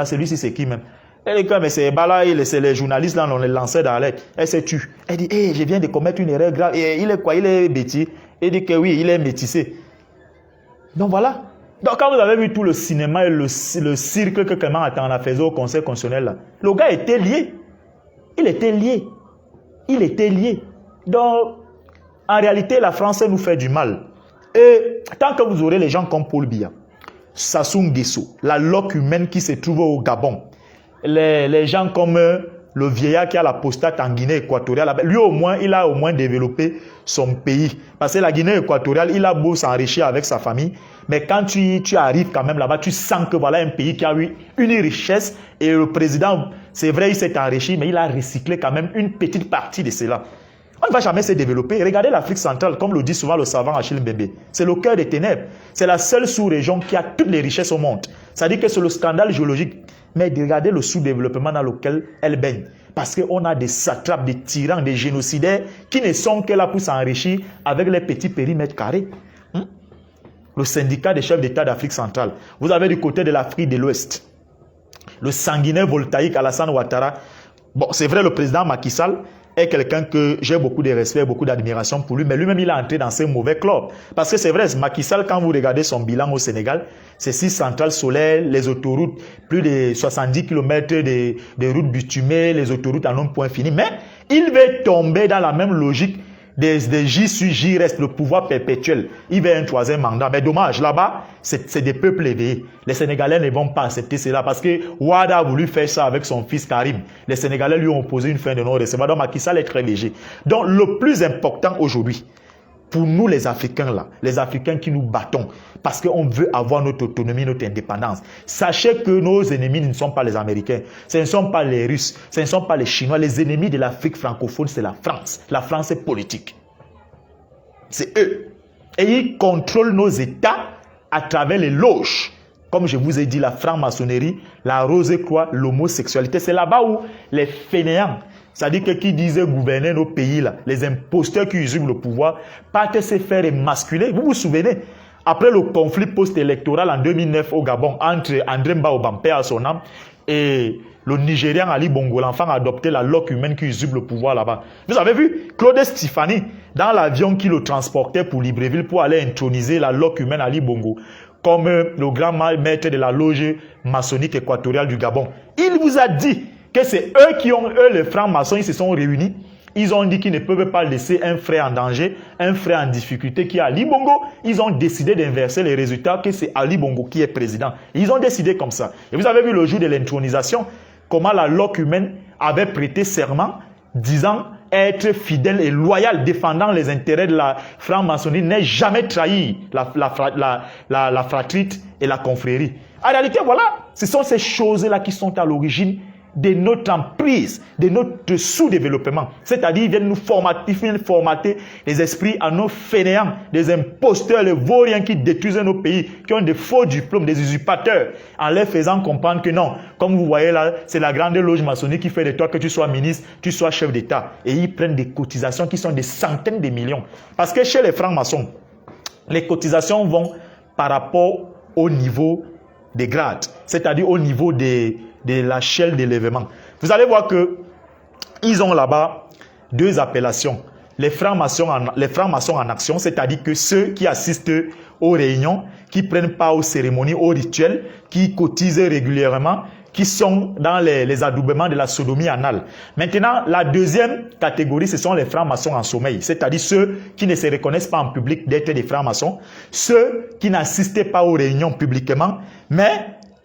celui-ci c'est qui même? Elle dit que mais c'est Bala, c'est les journalistes là, on les lançait dans l'air. Elle s'est tue. Elle dit, je viens de commettre une erreur grave. Et il est quoi? Il est bêtis. Elle dit que oui, il est métissé. Donc voilà. Donc quand vous avez vu tout le cinéma et le cirque que Clément Atangana faisait au Conseil constitutionnel là, le gars était lié. Il était lié. Il était lié. Donc, en réalité, la France nous fait du mal. Et tant que vous aurez les gens comme Paul Biya, Sassou Nguesso, la loque humaine qui se trouve au Gabon, les gens comme le vieillard qui a la postate en Guinée équatoriale, lui au moins, il a au moins développé son pays. Parce que la Guinée équatoriale, il a beau s'enrichir avec sa famille, mais quand tu arrives quand même là-bas, tu sens que voilà un pays qui a eu une richesse et le président, c'est vrai, il s'est enrichi, mais il a recyclé quand même une petite partie de cela. On ne va jamais se développer. Regardez l'Afrique centrale, comme le dit souvent le savant Achille Mbembe. C'est le cœur des ténèbres. C'est la seule sous-région qui a toutes les richesses au monde. Ça dit que c'est le scandale géologique. Mais regardez le sous-développement dans lequel elle baigne. Parce qu'on a des satrapes, des tyrans, des génocidaires qui ne sont que là pour s'enrichir avec les petits périmètres carrés. Le syndicat des chefs d'État d'Afrique centrale. Vous avez du côté de l'Afrique de l'Ouest le sanguinaire voltaïque Alassane Ouattara. Bon, c'est vrai, le président Macky Sall est quelqu'un que j'ai beaucoup de respect, beaucoup d'admiration pour lui, mais lui-même, il a entré dans ces mauvais clubs. Parce que c'est vrai, Macky Sall, quand vous regardez son bilan au Sénégal, c'est 6 centrales solaires, les autoroutes, plus de 70 km de routes bitumées, les autoroutes en un point fini. Mais il va tomber dans la même logique des J sur J reste le pouvoir perpétuel. Il veut un 3e mandat. Mais dommage, là-bas, c'est des peuples éveillés. Les Sénégalais ne vont pas accepter cela parce que Ouada a voulu faire ça avec son fils Karim. Les Sénégalais lui ont opposé une fin de non-recevoir. Donc Macky Sall est très léger. Donc le plus important aujourd'hui, pour nous les Africains là, les Africains qui nous battons, parce qu'on veut avoir notre autonomie, notre indépendance. Sachez que nos ennemis ne sont pas les Américains, ce ne sont pas les Russes, ce ne sont pas les Chinois. Les ennemis de l'Afrique francophone, c'est la France. La France est politique. C'est eux. Et ils contrôlent nos États à travers les loges. Comme je vous ai dit, la franc-maçonnerie, la rose-croix, l'homosexualité, c'est là-bas où les fainéants, c'est-à-dire que qui disaient gouverner nos pays, là, les imposteurs qui usurpent le pouvoir, partent se faire émasculer. Vous vous souvenez, après le conflit post-électoral en 2009 au Gabon, entre André Mba à son âme, et le Nigérian Ali Bongo, l'enfant a adopté la loque humaine qui usurpe le pouvoir là-bas. Vous avez vu, Claude Stéphanie, dans l'avion qui le transportait pour Libreville pour aller introniser la loque humaine Ali Bongo, comme le grand maître de la loge maçonnique équatoriale du Gabon. Il vous a dit que c'est eux qui ont, les francs-maçons, ils se sont réunis. Ils ont dit qu'ils ne peuvent pas laisser un frère en danger, un frère en difficulté qui est Ali Bongo. Ils ont décidé d'inverser les résultats, que c'est Ali Bongo qui est président. Ils ont décidé comme ça. Et vous avez vu le jour de l'intronisation, comment la loque humaine avait prêté serment, disant être fidèle et loyal, défendant les intérêts de la franc-maçonnerie, n'est jamais trahi la fratrie et la confrérie. En réalité, voilà, ce sont ces choses-là qui sont à l'origine de notre emprise, de notre sous-développement. C'est-à-dire, ils viennent nous formater les esprits à nos fainéants, des imposteurs, les vauriens qui détruisent nos pays, qui ont des faux diplômes, des usurpateurs, en leur faisant comprendre que non, comme vous voyez là, c'est la grande loge maçonnique qui fait de toi que tu sois ministre, tu sois chef d'État. Et ils prennent des cotisations qui sont des centaines de millions. Parce que chez les francs-maçons, les cotisations vont par rapport au niveau des grades, c'est-à-dire au niveau de l'échelle d'élévement. Vous allez voir que ils ont là-bas 2 appellations. Les francs-maçons en action, c'est-à-dire que ceux qui assistent aux réunions, qui prennent part aux cérémonies, aux rituels, qui cotisent régulièrement, qui sont dans les adoubements de la sodomie anale. Maintenant, la deuxième catégorie, ce sont les francs-maçons en sommeil, c'est-à-dire ceux qui ne se reconnaissent pas en public d'être des francs-maçons, ceux qui n'assistent pas aux réunions publiquement, mais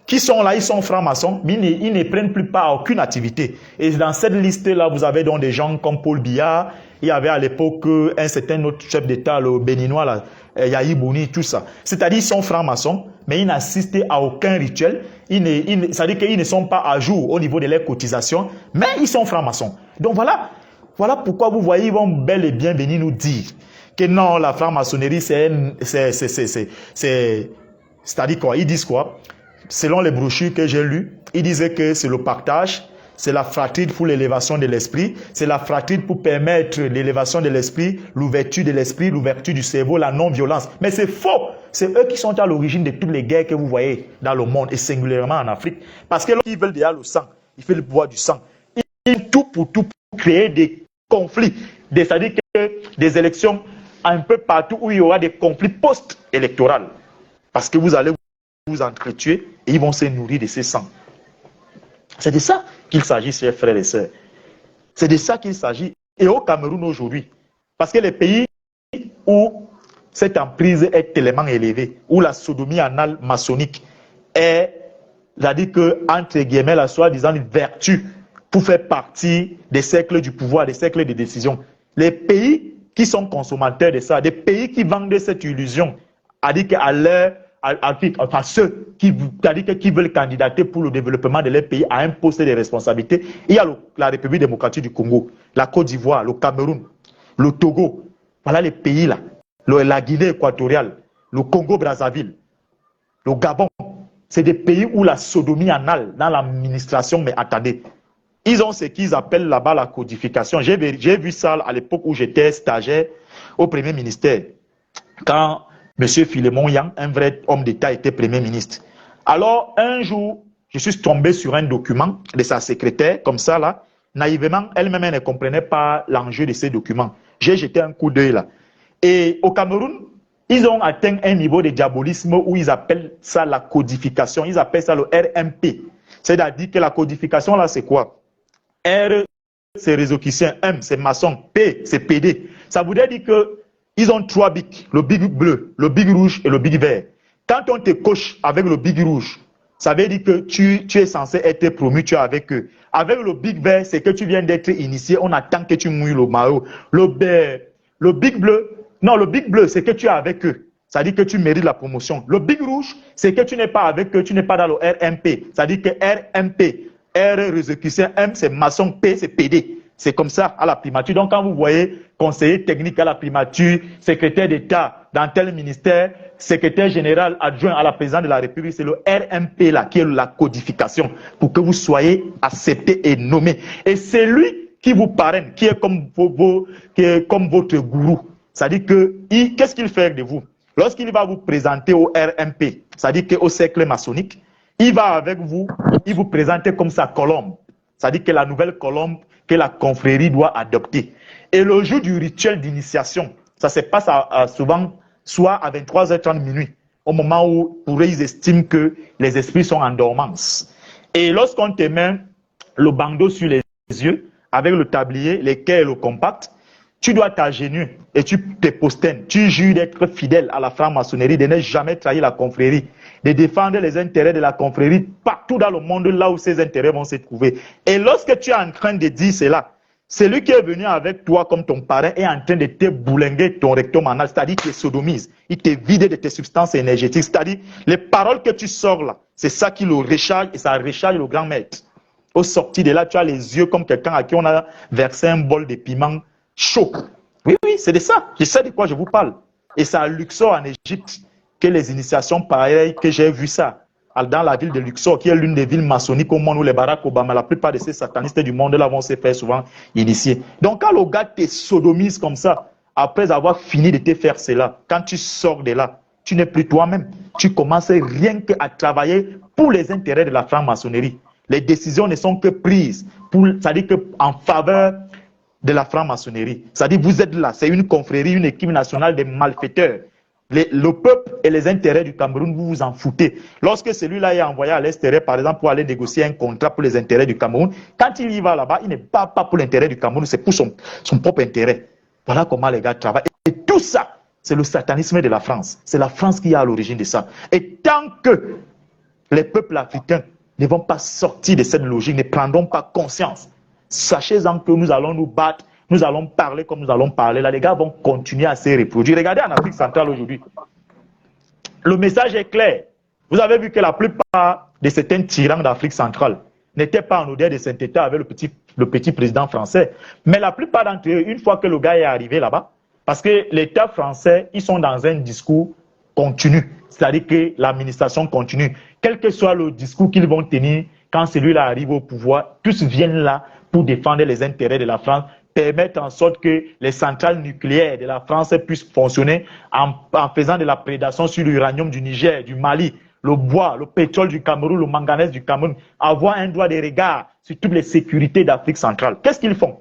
qui sont là, ils sont francs-maçons, mais ils ne prennent plus part à aucune activité. Et dans cette liste-là, vous avez donc des gens comme Paul Biya, il y avait à l'époque un certain autre chef d'État, le béninois, là, Yahi Bouni, tout ça. C'est-à-dire qu'ils sont francs-maçons, mais ils n'assistent à aucun rituel. C'est-à-dire qu'ils ne sont pas à jour au niveau de leurs cotisations, mais ils sont francs-maçons. Donc voilà pourquoi vous voyez, ils vont bel et bien venir nous dire que non, la franc-maçonnerie, c'est-à-dire quoi? Ils disent quoi? Selon les brochures que j'ai lues, ils disaient que c'est le partage, c'est la fratrie pour l'élévation de l'esprit, c'est la fratrie pour permettre l'élévation de l'esprit, l'ouverture de l'esprit, l'ouverture du cerveau, la non-violence. Mais c'est faux! C'est eux qui sont à l'origine de toutes les guerres que vous voyez dans le monde, et singulièrement en Afrique. Parce qu'ils veulent déjà le sang, ils veulent le pouvoir du sang. Ils font tout pour créer des conflits, c'est-à-dire que des élections un peu partout où il y aura des conflits post-électoraux. Parce que vous allez vous entretuer et ils vont se nourrir de ces sangs. C'est de ça qu'il s'agit, chers frères et sœurs. C'est de ça qu'il s'agit. Et au Cameroun aujourd'hui, parce que les pays où cette emprise est tellement élevée, où la sodomie anale maçonnique est, c'est-à-dire que, entre guillemets, la soi-disant vertu pour faire partie des cercles du pouvoir, des cercles de décision. Les pays qui sont consommateurs de ça, des pays qui vendent cette illusion, c'est-à-dire qu'à leur enfin ceux qui veulent candidater pour le développement de leur pays à un poste de responsabilité, il y a la République démocratique du Congo, la Côte d'Ivoire, le Cameroun, le Togo. Voilà les pays là. La Guinée équatoriale, le Congo-Brazzaville, le Gabon. C'est des pays où la sodomie anale dans l'administration, mais attendez, ils ont ce qu'ils appellent là-bas la codification. J'ai vu ça à l'époque où j'étais stagiaire au Premier ministère, quand M. Philémon Yang, un vrai homme d'État, était Premier ministre. Alors, un jour, je suis tombé sur un document de sa secrétaire, comme ça, là. Naïvement, elle-même, elle ne comprenait pas l'enjeu de ces documents. J'ai jeté un coup d'œil là. Et au Cameroun, ils ont atteint un niveau de diabolisme où ils appellent ça la codification. Ils appellent ça le RMP. C'est-à-dire que la codification, là, c'est quoi? R, c'est réseaucusien. M, c'est maçon. P, c'est PD. Ça voudrait dire que ils ont 3 bics, le big bleu, le big rouge et le big vert. Quand on te coche avec le big rouge, ça veut dire que tu es censé être promu, tu es avec eux. Avec le big vert, c'est que tu viens d'être initié, on attend que tu mouilles le maillot. Le big bleu, non, le big bleu, c'est que tu es avec eux. Ça dit que tu mérites la promotion. Le big rouge, c'est que tu n'es pas avec eux, tu n'es pas dans le RMP. Ça dit que RMP, R, réseaucusien, M, c'est maçon, P, c'est PD. C'est comme ça à la primature. Donc, quand vous voyez conseiller technique à la primature, secrétaire d'État dans tel ministère, secrétaire général adjoint à la présidente de la République, c'est le RMP là, qui est la codification, pour que vous soyez accepté et nommé. Et c'est lui qui vous parraine, qui est comme, votre gourou. C'est-à-dire que, qu'est-ce qu'il fait de vous? Lorsqu'il va vous présenter au RMP, c'est-à-dire qu'au cercle maçonnique, il va avec vous, il vous présente comme sa colombe. C'est-à-dire que la nouvelle colombe que la confrérie doit adopter. Et le jour du rituel d'initiation, ça se passe souvent soit à 23h30 minuit, au moment où pour eux, ils estiment que les esprits sont en dormance. Et lorsqu'on te met le bandeau sur les yeux, avec le tablier, l'équerre et le compact, tu dois t'agenouiller et tu te posternes. Tu jures d'être fidèle à la franc-maçonnerie, de ne jamais trahir la confrérie, de défendre les intérêts de la confrérie partout dans le monde, là où ces intérêts vont se trouver. Et lorsque tu es en train de dire cela, celui qui est venu avec toi comme ton parrain est en train de te boulinguer ton rectum anal, c'est-à-dire qu'il te sodomise, il te vide de tes substances énergétiques, c'est-à-dire les paroles que tu sors là, c'est ça qui le recharge et ça recharge le grand maître. Au sortir de là, tu as les yeux comme quelqu'un à qui on a versé un bol de piment chaud. Oui, c'est de ça. Je sais de quoi je vous parle. Et c'est à Luxor en Égypte que les initiations pareilles, que j'ai vu ça. Dans la ville de Luxor, qui est l'une des villes maçonniques au monde où les Barack Obama, la plupart de ces satanistes du monde là vont se faire souvent initier. Donc quand le gars te sodomise comme ça, après avoir fini de te faire cela, quand tu sors de là, tu n'es plus toi-même. Tu commences rien qu'à travailler pour les intérêts de la franc-maçonnerie. Les décisions ne sont que prises, c'est-à-dire qu'en faveur de la franc-maçonnerie. C'est-à-dire vous êtes là, c'est une confrérie, une équipe nationale de malfaiteurs. Le peuple et les intérêts du Cameroun, vous vous en foutez. Lorsque celui-là est envoyé à l'extérieur, par exemple, pour aller négocier un contrat pour les intérêts du Cameroun, quand il y va là-bas, il ne part pas pour l'intérêt du Cameroun, c'est pour son propre intérêt. Voilà comment les gars travaillent. Et tout ça, c'est le satanisme de la France. C'est la France qui est à l'origine de ça. Et tant que les peuples africains ne vont pas sortir de cette logique, ne prendront pas conscience, sachez-en que nous allons nous battre nous allons parler comme nous allons parler. Là, les gars vont continuer à se reproduire. Regardez en Afrique centrale aujourd'hui. Le message est clair. Vous avez vu que la plupart de certains tyrans d'Afrique centrale n'étaient pas en odeur de sainteté avec le petit président français. Mais la plupart d'entre eux, une fois que le gars est arrivé là-bas, parce que l'État français, ils sont dans un discours continu. C'est-à-dire que l'administration continue. Quel que soit le discours qu'ils vont tenir, quand celui-là arrive au pouvoir, tous viennent là pour défendre les intérêts de la France, permettre en sorte que les centrales nucléaires de la France puissent fonctionner en faisant de la prédation sur l'uranium du Niger, du Mali, le bois, le pétrole du Cameroun, le manganèse du Cameroun, avoir un droit de regard sur toutes les sécurités d'Afrique centrale. Qu'est-ce qu'ils font?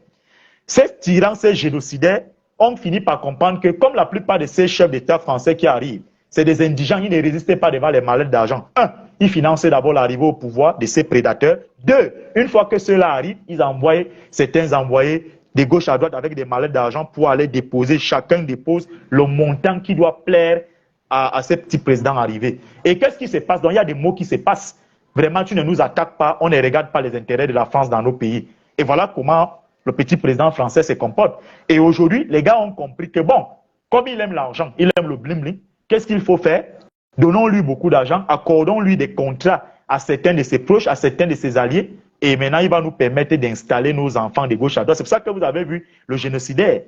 Ces tyrans, ces génocidaires, ont fini par comprendre que comme la plupart de ces chefs d'État français qui arrivent, c'est des indigents, ils ne résistaient pas devant les mallettes d'argent. Un, ils finançaient d'abord l'arrivée au pouvoir de ces prédateurs. Deux, une fois que ceux-là arrivent, ils envoyaient certains envoyés de gauche à droite avec des mallettes d'argent pour aller déposer. Chacun dépose le montant qui doit plaire à ces petits présidents arrivés. Et qu'est-ce qui se passe? Donc, il y a des mots qui se passent. Vraiment, tu ne nous attaques pas, on ne regarde pas les intérêts de la France dans nos pays. Et voilà comment le petit président français se comporte. Et aujourd'hui, les gars ont compris que bon, comme il aime l'argent, il aime le bling-bling, qu'est-ce qu'il faut faire? Donnons-lui beaucoup d'argent, accordons-lui des contrats à certains de ses proches, à certains de ses alliés, et maintenant il va nous permettre d'installer nos enfants de gauche à droite. C'est pour ça que vous avez vu le génocidaire,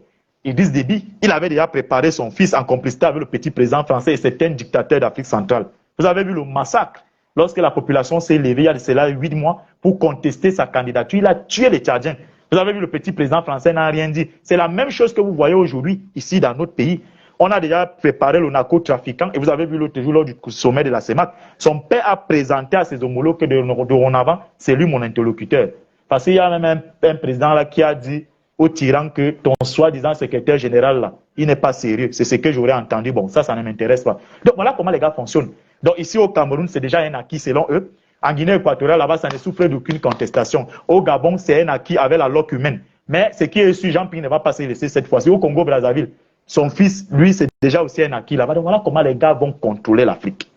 Idriss Déby, il avait déjà préparé son fils en complicité avec le petit président français et certains dictateurs d'Afrique centrale. Vous avez vu le massacre, lorsque la population s'est levée il y a de cela 8 mois pour contester sa candidature, il a tué les Tchadiens. Vous avez vu le petit président français n'a rien dit. C'est la même chose que vous voyez aujourd'hui ici dans notre pays. On a déjà préparé le narcotrafiquant et vous avez vu l'autre jour lors du sommet de la CEMAC. Son père a présenté à ses homologues que dorénavant, c'est lui mon interlocuteur. Parce qu'il y a même un président là qui a dit au tyran que ton soi-disant secrétaire général là, il n'est pas sérieux. C'est ce que j'aurais entendu. Bon, ça ne m'intéresse pas. Donc voilà comment les gars fonctionnent. Donc ici au Cameroun, c'est déjà un acquis selon eux. En Guinée équatoriale, là-bas, ça ne souffre d'aucune contestation. Au Gabon, c'est un acquis avec la loque humaine. Mais ce qui est sûr, Jean-Pierre ne va pas se laisser cette fois-ci. Au Congo-Brazzaville, son fils, lui, c'est déjà aussi un acquis là-bas. Donc voilà comment les gars vont contrôler l'Afrique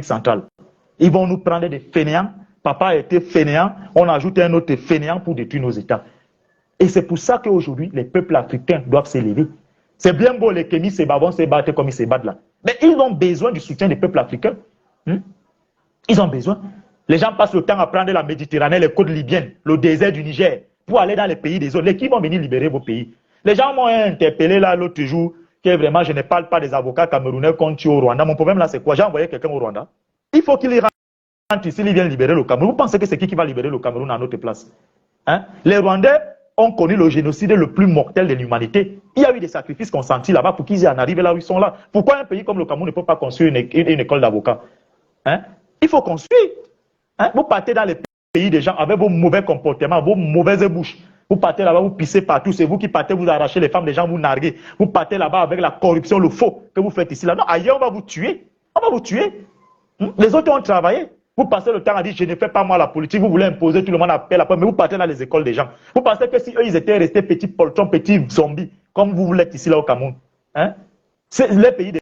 centrale. Ils vont nous prendre des fainéants. Papa a été fainéant, on ajoute un autre fainéant pour détruire nos États. Et c'est pour ça qu'aujourd'hui, les peuples africains doivent s'élever. C'est bien beau, les Kémis vont se battre comme ils se battent là. Mais ils ont besoin du soutien des peuples africains. Ils ont besoin. Les gens passent le temps à prendre la Méditerranée, les côtes libyennes, le désert du Niger, pour aller dans les pays des autres. Qui vont venir libérer vos pays? Les gens m'ont interpellé là l'autre jour, que vraiment je ne parle pas des avocats camerounais qu'on tue au Rwanda. Mon problème là, c'est quoi? J'ai envoyé quelqu'un au Rwanda. Il faut qu'il rentre ici, il vient libérer le Cameroun. Vous pensez que c'est qui va libérer le Cameroun à notre place? Les Rwandais ont connu le génocide le plus mortel de l'humanité. Il y a eu des sacrifices consentis là-bas pour qu'ils en arrivent là où ils sont là. Pourquoi un pays comme le Cameroun ne peut pas construire une école d'avocats? Il faut construire. Vous partez dans les pays des gens avec vos mauvais comportements, vos mauvaises bouches. Vous partez là-bas, vous pissez partout. C'est vous qui partez, vous arrachez les femmes des gens, vous narguez. Vous partez là-bas avec la corruption, le faux que vous faites ici. Là. Non, ailleurs, on va vous tuer. On va vous tuer. Les autres ont travaillé. Vous passez le temps à dire, je ne fais pas moi la politique, vous voulez imposer, tout le monde appelle la porte, mais vous partez dans les écoles des gens. Vous pensez que si eux, ils étaient restés petits poltrons, petits zombies, comme vous l'êtes ici, là, au Cameroun, les pays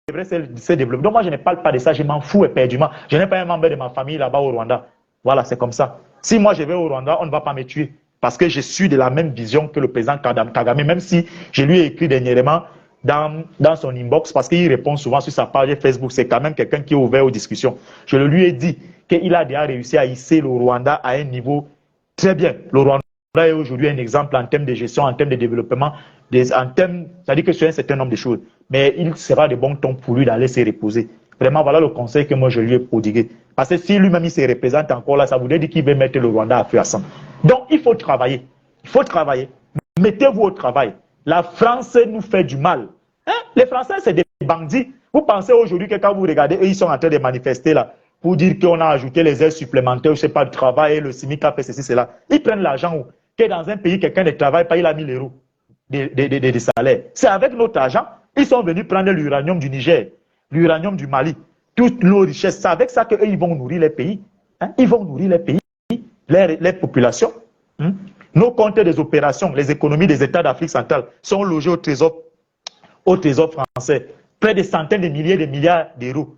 devraient se développer. Donc moi, je ne parle pas de ça, je m'en fous éperdument. Je n'ai pas un membre de ma famille là-bas au Rwanda. Voilà, c'est comme ça. Si moi, je vais au Rwanda, on ne va pas me tuer. Parce que je suis de la même vision que le président Kagame, même si je lui ai écrit dernièrement dans son inbox, parce qu'il répond souvent sur sa page Facebook, c'est quand même quelqu'un qui est ouvert aux discussions. Je lui ai dit qu'il a déjà réussi à hisser le Rwanda à un niveau très bien. Le Rwanda est aujourd'hui un exemple en termes de gestion, en termes de développement, c'est-à-dire que c'est un certain nombre de choses. Mais il sera de bon ton pour lui d'aller se reposer. Vraiment, voilà le conseil que moi je lui ai prodigué. Parce que si lui-même il se représente encore là, ça voudrait dire qu'il veut mettre le Rwanda à feu à sang. Donc il faut travailler. Il faut travailler. Mettez-vous au travail. La France nous fait du mal. Les Français, c'est des bandits. Vous pensez aujourd'hui que quand vous regardez, eux, ils sont en train de manifester là pour dire qu'on a ajouté les heures supplémentaires, je ne sais pas, de travail, le SMIC a fait ceci, cela. Ils prennent l'argent où? Que dans un pays, quelqu'un ne travaille pas, il a 1000 euros de salaire. C'est avec notre argent, ils sont venus prendre l'uranium du Niger, l'uranium du Mali, toutes nos richesses. C'est avec ça qu'eux, ils vont nourrir les pays. Ils vont nourrir les pays, les populations. Nos comptes des opérations, les économies des États d'Afrique centrale sont logés au trésor français. Près de centaines de milliers de milliards d'euros.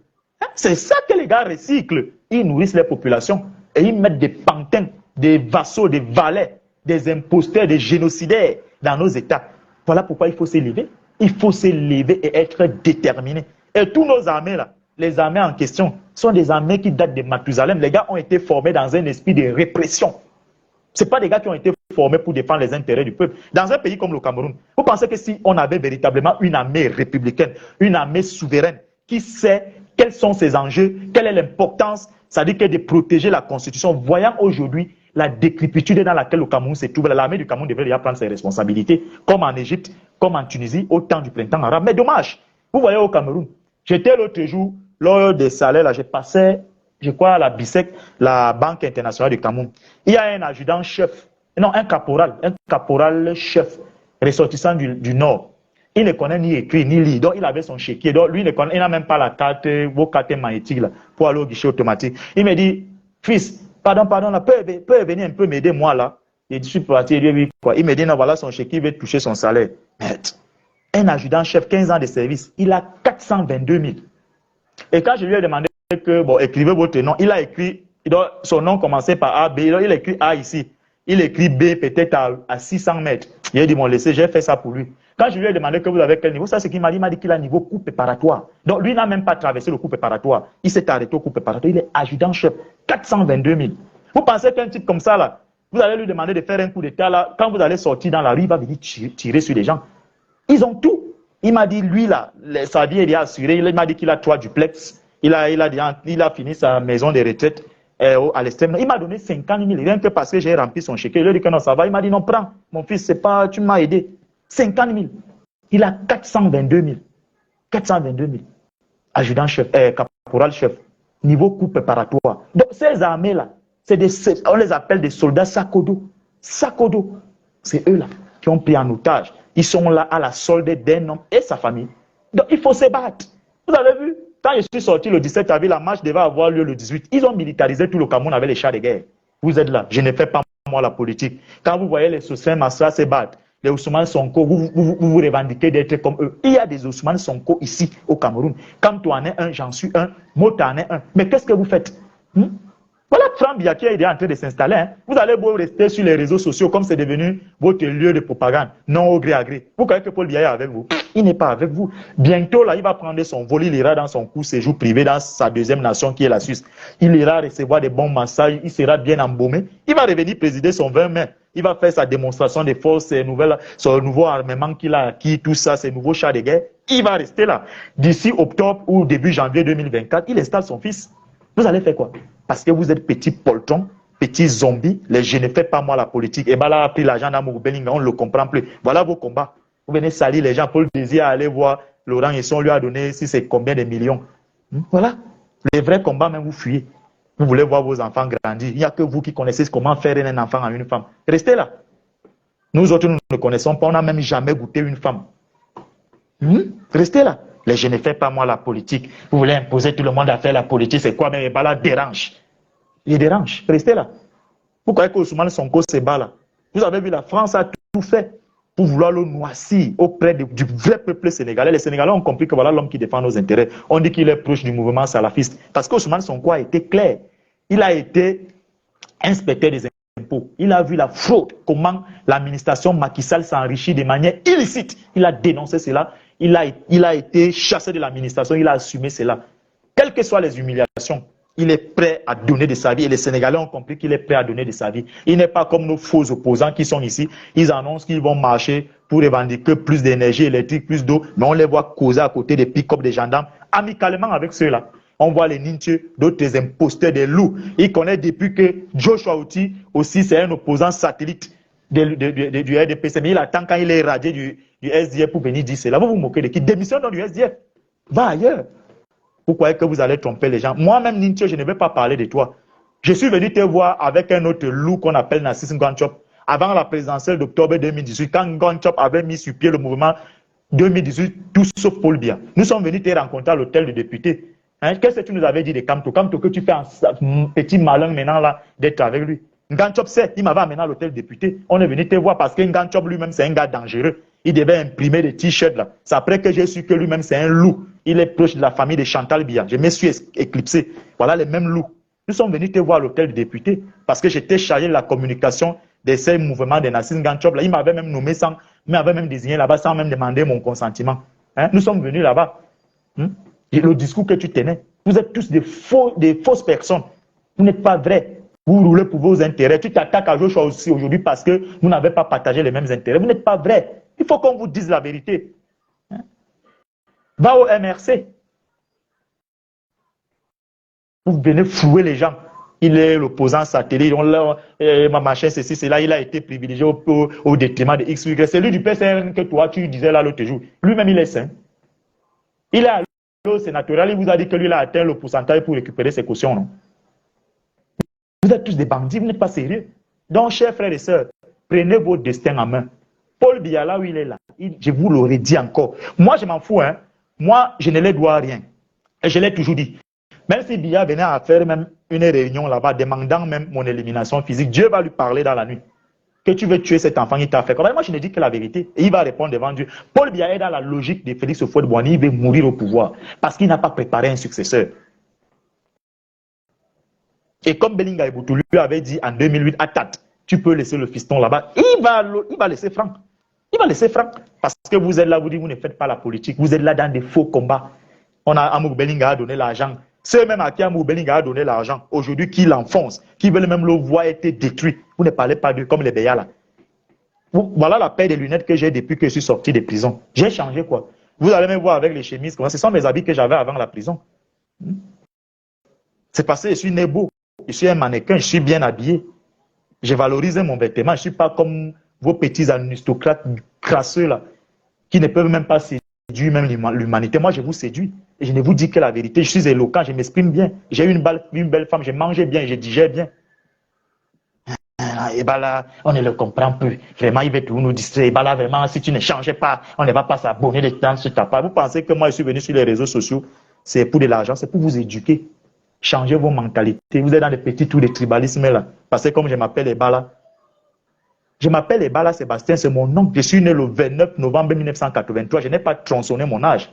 C'est ça que les gars recyclent. Ils nourrissent les populations et ils mettent des pantins, des vassaux, des valets, des imposteurs, des génocidaires, dans nos États. Voilà pourquoi il faut s'élever. Il faut s'élever et être déterminé. Et tous nos armées, là, les armées en question, sont des armées qui datent de Mathusalem. Les gars ont été formés dans un esprit de répression. Ce pas des gars qui ont été formés pour défendre les intérêts du peuple. Dans un pays comme le Cameroun, vous pensez que si on avait véritablement une armée républicaine, une armée souveraine, qui sait quels sont ses enjeux, quelle est l'importance, c'est-à-dire que de protéger la Constitution, voyant aujourd'hui la décrépitude dans laquelle le Cameroun se trouve, l'armée du Cameroun devrait déjà prendre ses responsabilités, comme en Égypte, comme en Tunisie, au temps du printemps arabe. Mais dommage, vous voyez au Cameroun, j'étais l'autre jour, lors des salaires, là, je passais, je crois, à la BICEC, la Banque internationale du Cameroun. Il y a un adjudant-chef, non, un caporal-chef, ressortissant du Nord. Il ne connaît ni écrit, ni lire. Donc, il avait son chéquier. Donc, lui, il n'a même pas la carte, vos cartes magnétiques, là, pour aller au guichet automatique. Il me dit, fils, pardon, là, peut venir un peu m'aider, moi, là. Je suis parti, lui, quoi. Il me dit, non, voilà son chéquier, il veut toucher son salaire. Un adjudant-chef, 15 ans de service, il a 422 000. Et quand je lui ai demandé que, bon, écrivez votre nom, il a écrit, son nom commençait par A, B, il a écrit A ici. Il écrit B peut-être à 600 mètres. Il a dit, bon, laissez, j'ai fait ça pour lui. Quand je lui ai demandé que vous avez quel niveau, ça c'est qu'il m'a dit qu'il a un niveau coup préparatoire. Donc lui n'a même pas traversé le coup préparatoire. Il s'est arrêté au coup préparatoire. Il est adjudant-chef. 422 000. Vous pensez qu'un type comme ça, là, vous allez lui demander de faire un coup d'état, là, quand vous allez sortir dans la rue, il va venir tirer sur les gens. Ils ont tout. Il m'a dit, lui, là, sa vie, il est assurée. Il m'a dit qu'il a 3 duplex. Il a fini sa maison de retraite à l'extrême. Il m'a donné 50 000. Rien que parce que j'ai rempli son chèque. Il lui a dit que non, ça va. Il m'a dit, non, prends. Mon fils, c'est pas, tu m'as aidé. 50 000. Il a 422 000. 422 000. Adjudant-chef, caporal-chef. Niveau coup préparatoire. Donc, ces armées-là, on les appelle des soldats Sakodo. Sakodo. C'est eux-là qui ont pris en otage. Ils sont là à la solde d'un homme et sa famille. Donc, il faut se battre. Vous avez vu, quand je suis sorti le 17 avril, la marche devait avoir lieu le 18. Ils ont militarisé tout le Cameroun avec les chars de guerre. Vous êtes là. Je ne fais pas, moi, la politique. Quand vous voyez les Sossin Massa se battre, les Ousmane Sonko, vous revendiquez d'être comme eux. Il y a des Ousmane Sonko ici, au Cameroun. Quand toi en es un, j'en suis un, Mota en est un. Mais qu'est-ce que vous faites? Voilà Franck Biakia est en train de s'installer. Hein. Vous allez beau rester sur les réseaux sociaux comme c'est devenu votre lieu de propagande, non au gré à gré. Vous croyez que Paul Biya est avec vous? Il n'est pas avec vous. Bientôt, là, il va prendre son vol, il ira dans son court séjour privé dans sa deuxième nation qui est la Suisse. Il ira recevoir des bons massages, il sera bien embaumé. Il va revenir présider son 20 mai. Il va faire sa démonstration de force, son nouveau armement qu'il a acquis, tout ça, ses nouveaux chars de guerre. Il va rester là. D'ici octobre ou début janvier 2024, il installe son fils. Vous allez faire quoi? Parce que vous êtes petit poltron, petit zombie, les je ne fais pas moi la politique. Et bien là, a pris l'argent d'Amour Bellinga, on ne le comprend plus. Voilà vos combats. Vous venez salir les gens. Paul Désir aller voir Laurent Esson, lui a donné si c'est combien de millions. Voilà. Les vrais combats, même vous fuyez. Vous voulez voir vos enfants grandir. Il n'y a que vous qui connaissez comment faire un enfant à une femme. Restez là. Nous autres, nous ne connaissons pas. On n'a même jamais goûté une femme. Restez là. Les je ne fais pas moi la politique. Vous voulez imposer tout le monde à faire la politique, c'est quoi? Mais là dérange. Il dérange. Restez là. Vous croyez qu'Ousmane Sonko se bat là? Vous avez vu, la France a tout fait pour vouloir le noircir auprès du vrai peuple sénégalais. Les Sénégalais ont compris que voilà l'homme qui défend nos intérêts. On dit qu'il est proche du mouvement salafiste. Parce qu'Ousmane Sonko a été clair. Il a été inspecteur des impôts. Il a vu la fraude, comment l'administration Macky Sall s'enrichit de manière illicite. Il a dénoncé cela. Il a été chassé de l'administration, il a assumé cela. Quelles que soient les humiliations, il est prêt à donner de sa vie. Et les Sénégalais ont compris qu'il est prêt à donner de sa vie. Il n'est pas comme nos faux opposants qui sont ici. Ils annoncent qu'ils vont marcher pour revendiquer plus d'énergie électrique, plus d'eau. Mais on les voit causer à côté des pick-up des gendarmes, amicalement avec ceux-là. On voit les nintieux, d'autres imposteurs, des loups. Il connaît depuis que Joshua Outi aussi, c'est un opposant satellite du RDPC. Mais il attend quand il est radié du SDF pour venir dire cela. Vous vous moquez de qui? Démissionne dans du SDF. Va ailleurs. Vous croyez que vous allez tromper les gens? Moi-même, Nintio, je ne vais pas parler de toi. Je suis venu te voir avec un autre loup qu'on appelle Narcisse Ngwanchop. Avant la présidentielle d'octobre 2018, quand Ngwanchop avait mis sur pied le mouvement 2018, tout sauf Paul Biya. Nous sommes venus te rencontrer à l'hôtel de député. Qu'est-ce que tu nous avais dit de Kamto? Kamto, que tu fais un petit malin maintenant là d'être avec lui. Ngwanchop sait, il m'avait amené à l'hôtel de député. On est venu te voir parce que Ngwanchop lui-même, c'est un gars dangereux. Il devait imprimer des t-shirts là. C'est après que j'ai su que lui-même, c'est un loup. Il est proche de la famille de Chantal Biya. Je me suis éclipsé. Voilà les mêmes loups. Nous sommes venus te voir à l'hôtel de député parce que j'étais chargé de la communication de ces mouvements de Narcisse Ngwanchop. Il m'avait même nommé sans m'avait même désigné là-bas sans même demander mon consentement. Hein? Nous sommes venus là-bas. Et le discours que tu tenais, vous êtes tous des fausses personnes. Vous n'êtes pas vrais. Vous roulez pour vos intérêts. Tu t'attaques à Joshua aussi aujourd'hui parce que vous n'avez pas partagé les mêmes intérêts. Vous n'êtes pas vrai. Il faut qu'on vous dise la vérité. Hein? Va au MRC. Vous venez flouer les gens. Il est l'opposant satellite, ma machin, ceci, cela, il a été privilégié au détriment de X, Y. C'est lui du PCN que toi, tu disais là l'autre jour. Lui-même, il est sain. Il est allé au sénatorial, il vous a dit que lui, il a atteint le pourcentage pour récupérer ses cautions, non? Vous êtes tous des bandits, vous n'êtes pas sérieux. Donc, chers frères et sœurs, prenez votre destin en main. Paul Biya, là où il est là, je vous l'aurais dit encore. Moi, je m'en fous, hein. Moi, je ne les dois rien. Et je l'ai toujours dit. Même si Biya venait à faire même une réunion là-bas, demandant même mon élimination physique, Dieu va lui parler dans la nuit. Que tu veux tuer cet enfant, il t'a fait quoi? Moi, je ne dis que la vérité. Et il va répondre devant Dieu. Paul Biya est dans la logique de Félix Houphouët-Boigny, il veut mourir au pouvoir. Parce qu'il n'a pas préparé un successeur. Et comme Belinga Eboutou lui avait dit en 2008, à Tate, tu peux laisser le fiston là-bas, il va laisser Franck. Il va laisser Franck. Parce que vous êtes là, vous dites, vous ne faites pas la politique. Vous êtes là dans des faux combats. Amour Belinga a donné l'argent. Ceux même à qui Amour Belinga a donné l'argent, aujourd'hui, qui l'enfoncent, qui veulent même le voir être détruit. Vous ne parlez pas d'eux comme les Béas là. Voilà la paire de lunettes que j'ai depuis que je suis sorti de prison. J'ai changé quoi. Vous allez me voir avec les chemises. Ce sont mes habits que j'avais avant la prison. C'est parce que je suis né beau. Je suis un mannequin, je suis bien habillé. J'ai valorisé mon vêtement. Je ne suis pas comme vos petits aristocrates crasseux là, qui ne peuvent même pas séduire même l'humanité. Moi, je vous séduis. Et je ne vous dis que la vérité. Je suis éloquent, je m'exprime bien. J'ai une belle femme, je mangeais bien, je digère bien. Et bien là, on ne le comprend plus. Vraiment, il veut tout nous distraire. Et bien là, vraiment, si tu ne changeais pas, on ne va pas s'abonner de temps sur ta part. Vous pensez que moi, je suis venu sur les réseaux sociaux, c'est pour de l'argent, c'est pour vous éduquer. Changez vos mentalités. Vous êtes dans des petits tours de tribalisme là. Parce que comme je m'appelle Ebala, je m'appelle Ebala Sébastien, c'est mon nom. Je suis né le 29 novembre 1983. Je n'ai pas tronçonné mon âge.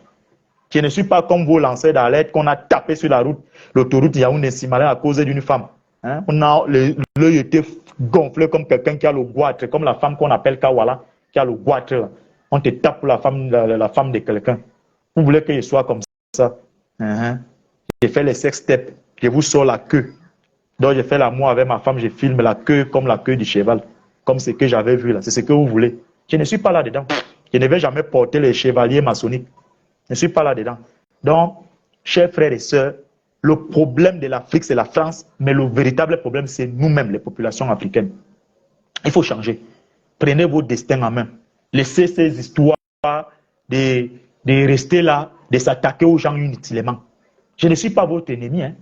Je ne suis pas comme vos lanceurs d'alerte qu'on a tapé sur la route, l'autoroute Yaoundé-Simalé à cause d'une femme. Hein? L'œil était gonflé comme quelqu'un qui a le goitre, comme la femme qu'on appelle Kawala, qui a le goitre. Là. On te tape pour la femme de quelqu'un. Vous voulez que je sois comme ça? J'ai fait les sex-steps, je vous sors la queue. Donc j'ai fait l'amour avec ma femme, je filme la queue comme la queue du cheval. Comme ce que j'avais vu là, c'est ce que vous voulez. Je ne suis pas là-dedans. Je ne vais jamais porter les chevaliers maçonniques. Je ne suis pas là-dedans. Donc, chers frères et sœurs, le problème de l'Afrique, c'est la France, mais le véritable problème, c'est nous-mêmes, les populations africaines. Il faut changer. Prenez vos destins en main. Laissez ces histoires de rester là, de s'attaquer aux gens inutilement. Je ne suis pas votre ennemi. Hein.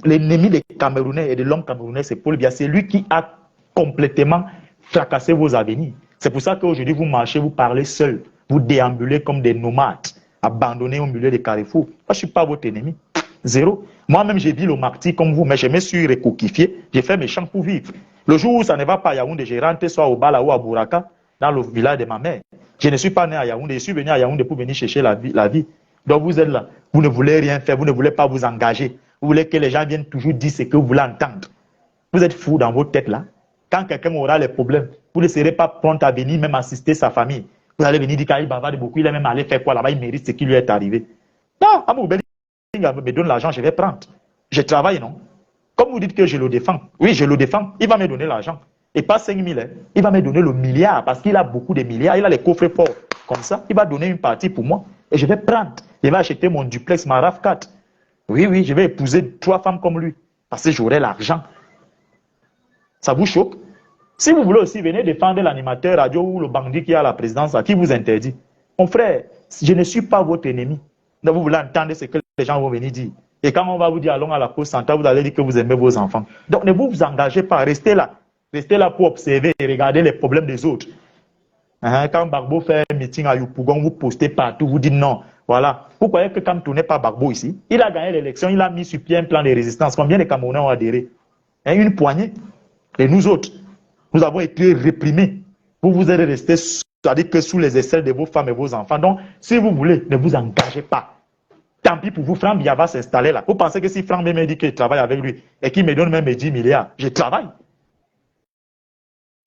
L'ennemi des Camerounais et de l'homme camerounais, c'est Paul Biya. C'est lui qui a complètement fracassé vos avenirs. C'est pour ça qu'aujourd'hui, vous marchez, vous parlez seul. Vous déambulez comme des nomades, abandonnés au milieu des carrefours. Moi, je ne suis pas votre ennemi. Zéro. Moi-même, j'ai vu le martyr comme vous, mais je me suis recoquifié. J'ai fait mes champs pour vivre. Le jour où ça ne va pas à Yaoundé, j'ai rentré soit au Bala ou à Bouraka, dans le village de ma mère. Je ne suis pas né à Yaoundé, je suis venu à Yaoundé pour venir chercher la vie. Donc vous êtes là, vous ne voulez rien faire, vous ne voulez pas vous engager. Vous voulez que les gens viennent toujours dire ce que vous voulez entendre. Vous êtes fous dans votre tête là. Quand quelqu'un aura les problèmes, vous ne serez pas prompt à venir même assister sa famille. Vous allez venir dire qu'il bavarde beaucoup, il est même allé faire quoi là-bas, il mérite ce qui lui est arrivé. Non, Amour Belinga me donne l'argent, je vais prendre. Je travaille, non? Comme vous dites que je le défends, oui, je le défends, il va me donner l'argent. Et pas 5 000, hein. Il va me donner le milliard parce qu'il a beaucoup de milliards, il a les coffres forts. Comme ça, il va donner une partie pour moi et je vais prendre. Je vais acheter mon duplex, ma RAV4. Oui, je vais épouser 3 femmes comme lui parce que j'aurai l'argent. Ça vous choque? Si vous voulez aussi, venez défendre l'animateur radio ou le bandit qui est à la présidence, à qui vous interdit. Mon frère, je ne suis pas votre ennemi. Donc vous voulez entendre ce que les gens vont venir dire. Et quand on va vous dire allons à la poste centrale, vous allez dire que vous aimez vos enfants. Donc ne vous engagez pas, restez là. Restez là pour observer et regarder les problèmes des autres. Quand Gbagbo fait un meeting à Yopougon, vous postez partout, vous dites non. Voilà. Vous croyez que quand on n'est pas Gbagbo ici, il a gagné l'élection, il a mis sur pied un plan de résistance. Combien de Camerounais ont adhéré? Une poignée. Et nous autres, nous avons été réprimés. Vous êtes restés, c'est-à-dire que sous les aisselles de vos femmes et vos enfants. Donc, si vous voulez, ne vous engagez pas. Tant pis pour vous, Franck Biya va s'installer là. Vous pensez que si Franck me dit que je travaille avec lui et qu'il me donne même 10 milliards, je travaille.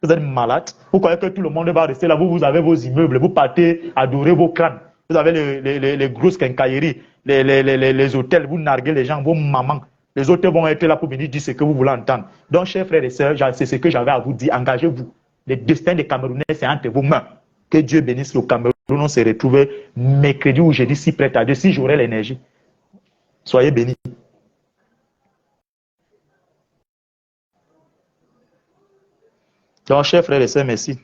Vous êtes malade. Vous croyez que tout le monde va rester là. Vous avez vos immeubles. Vous partez adorer vos crânes. Vous avez les grosses quincailleries, les hôtels. Vous narguez les gens, vos mamans. Les hôtels vont être là pour venir dire ce que vous voulez entendre. Donc, chers frères et sœurs, c'est ce que j'avais à vous dire. Engagez-vous. Le destin des Camerounais, c'est entre vos mains. Que Dieu bénisse le Cameroun. On se retrouve mercredi ou jeudi si prêt à Dieu, si j'aurai l'énergie. Soyez bénis. Donc, chers frères et sœurs, merci.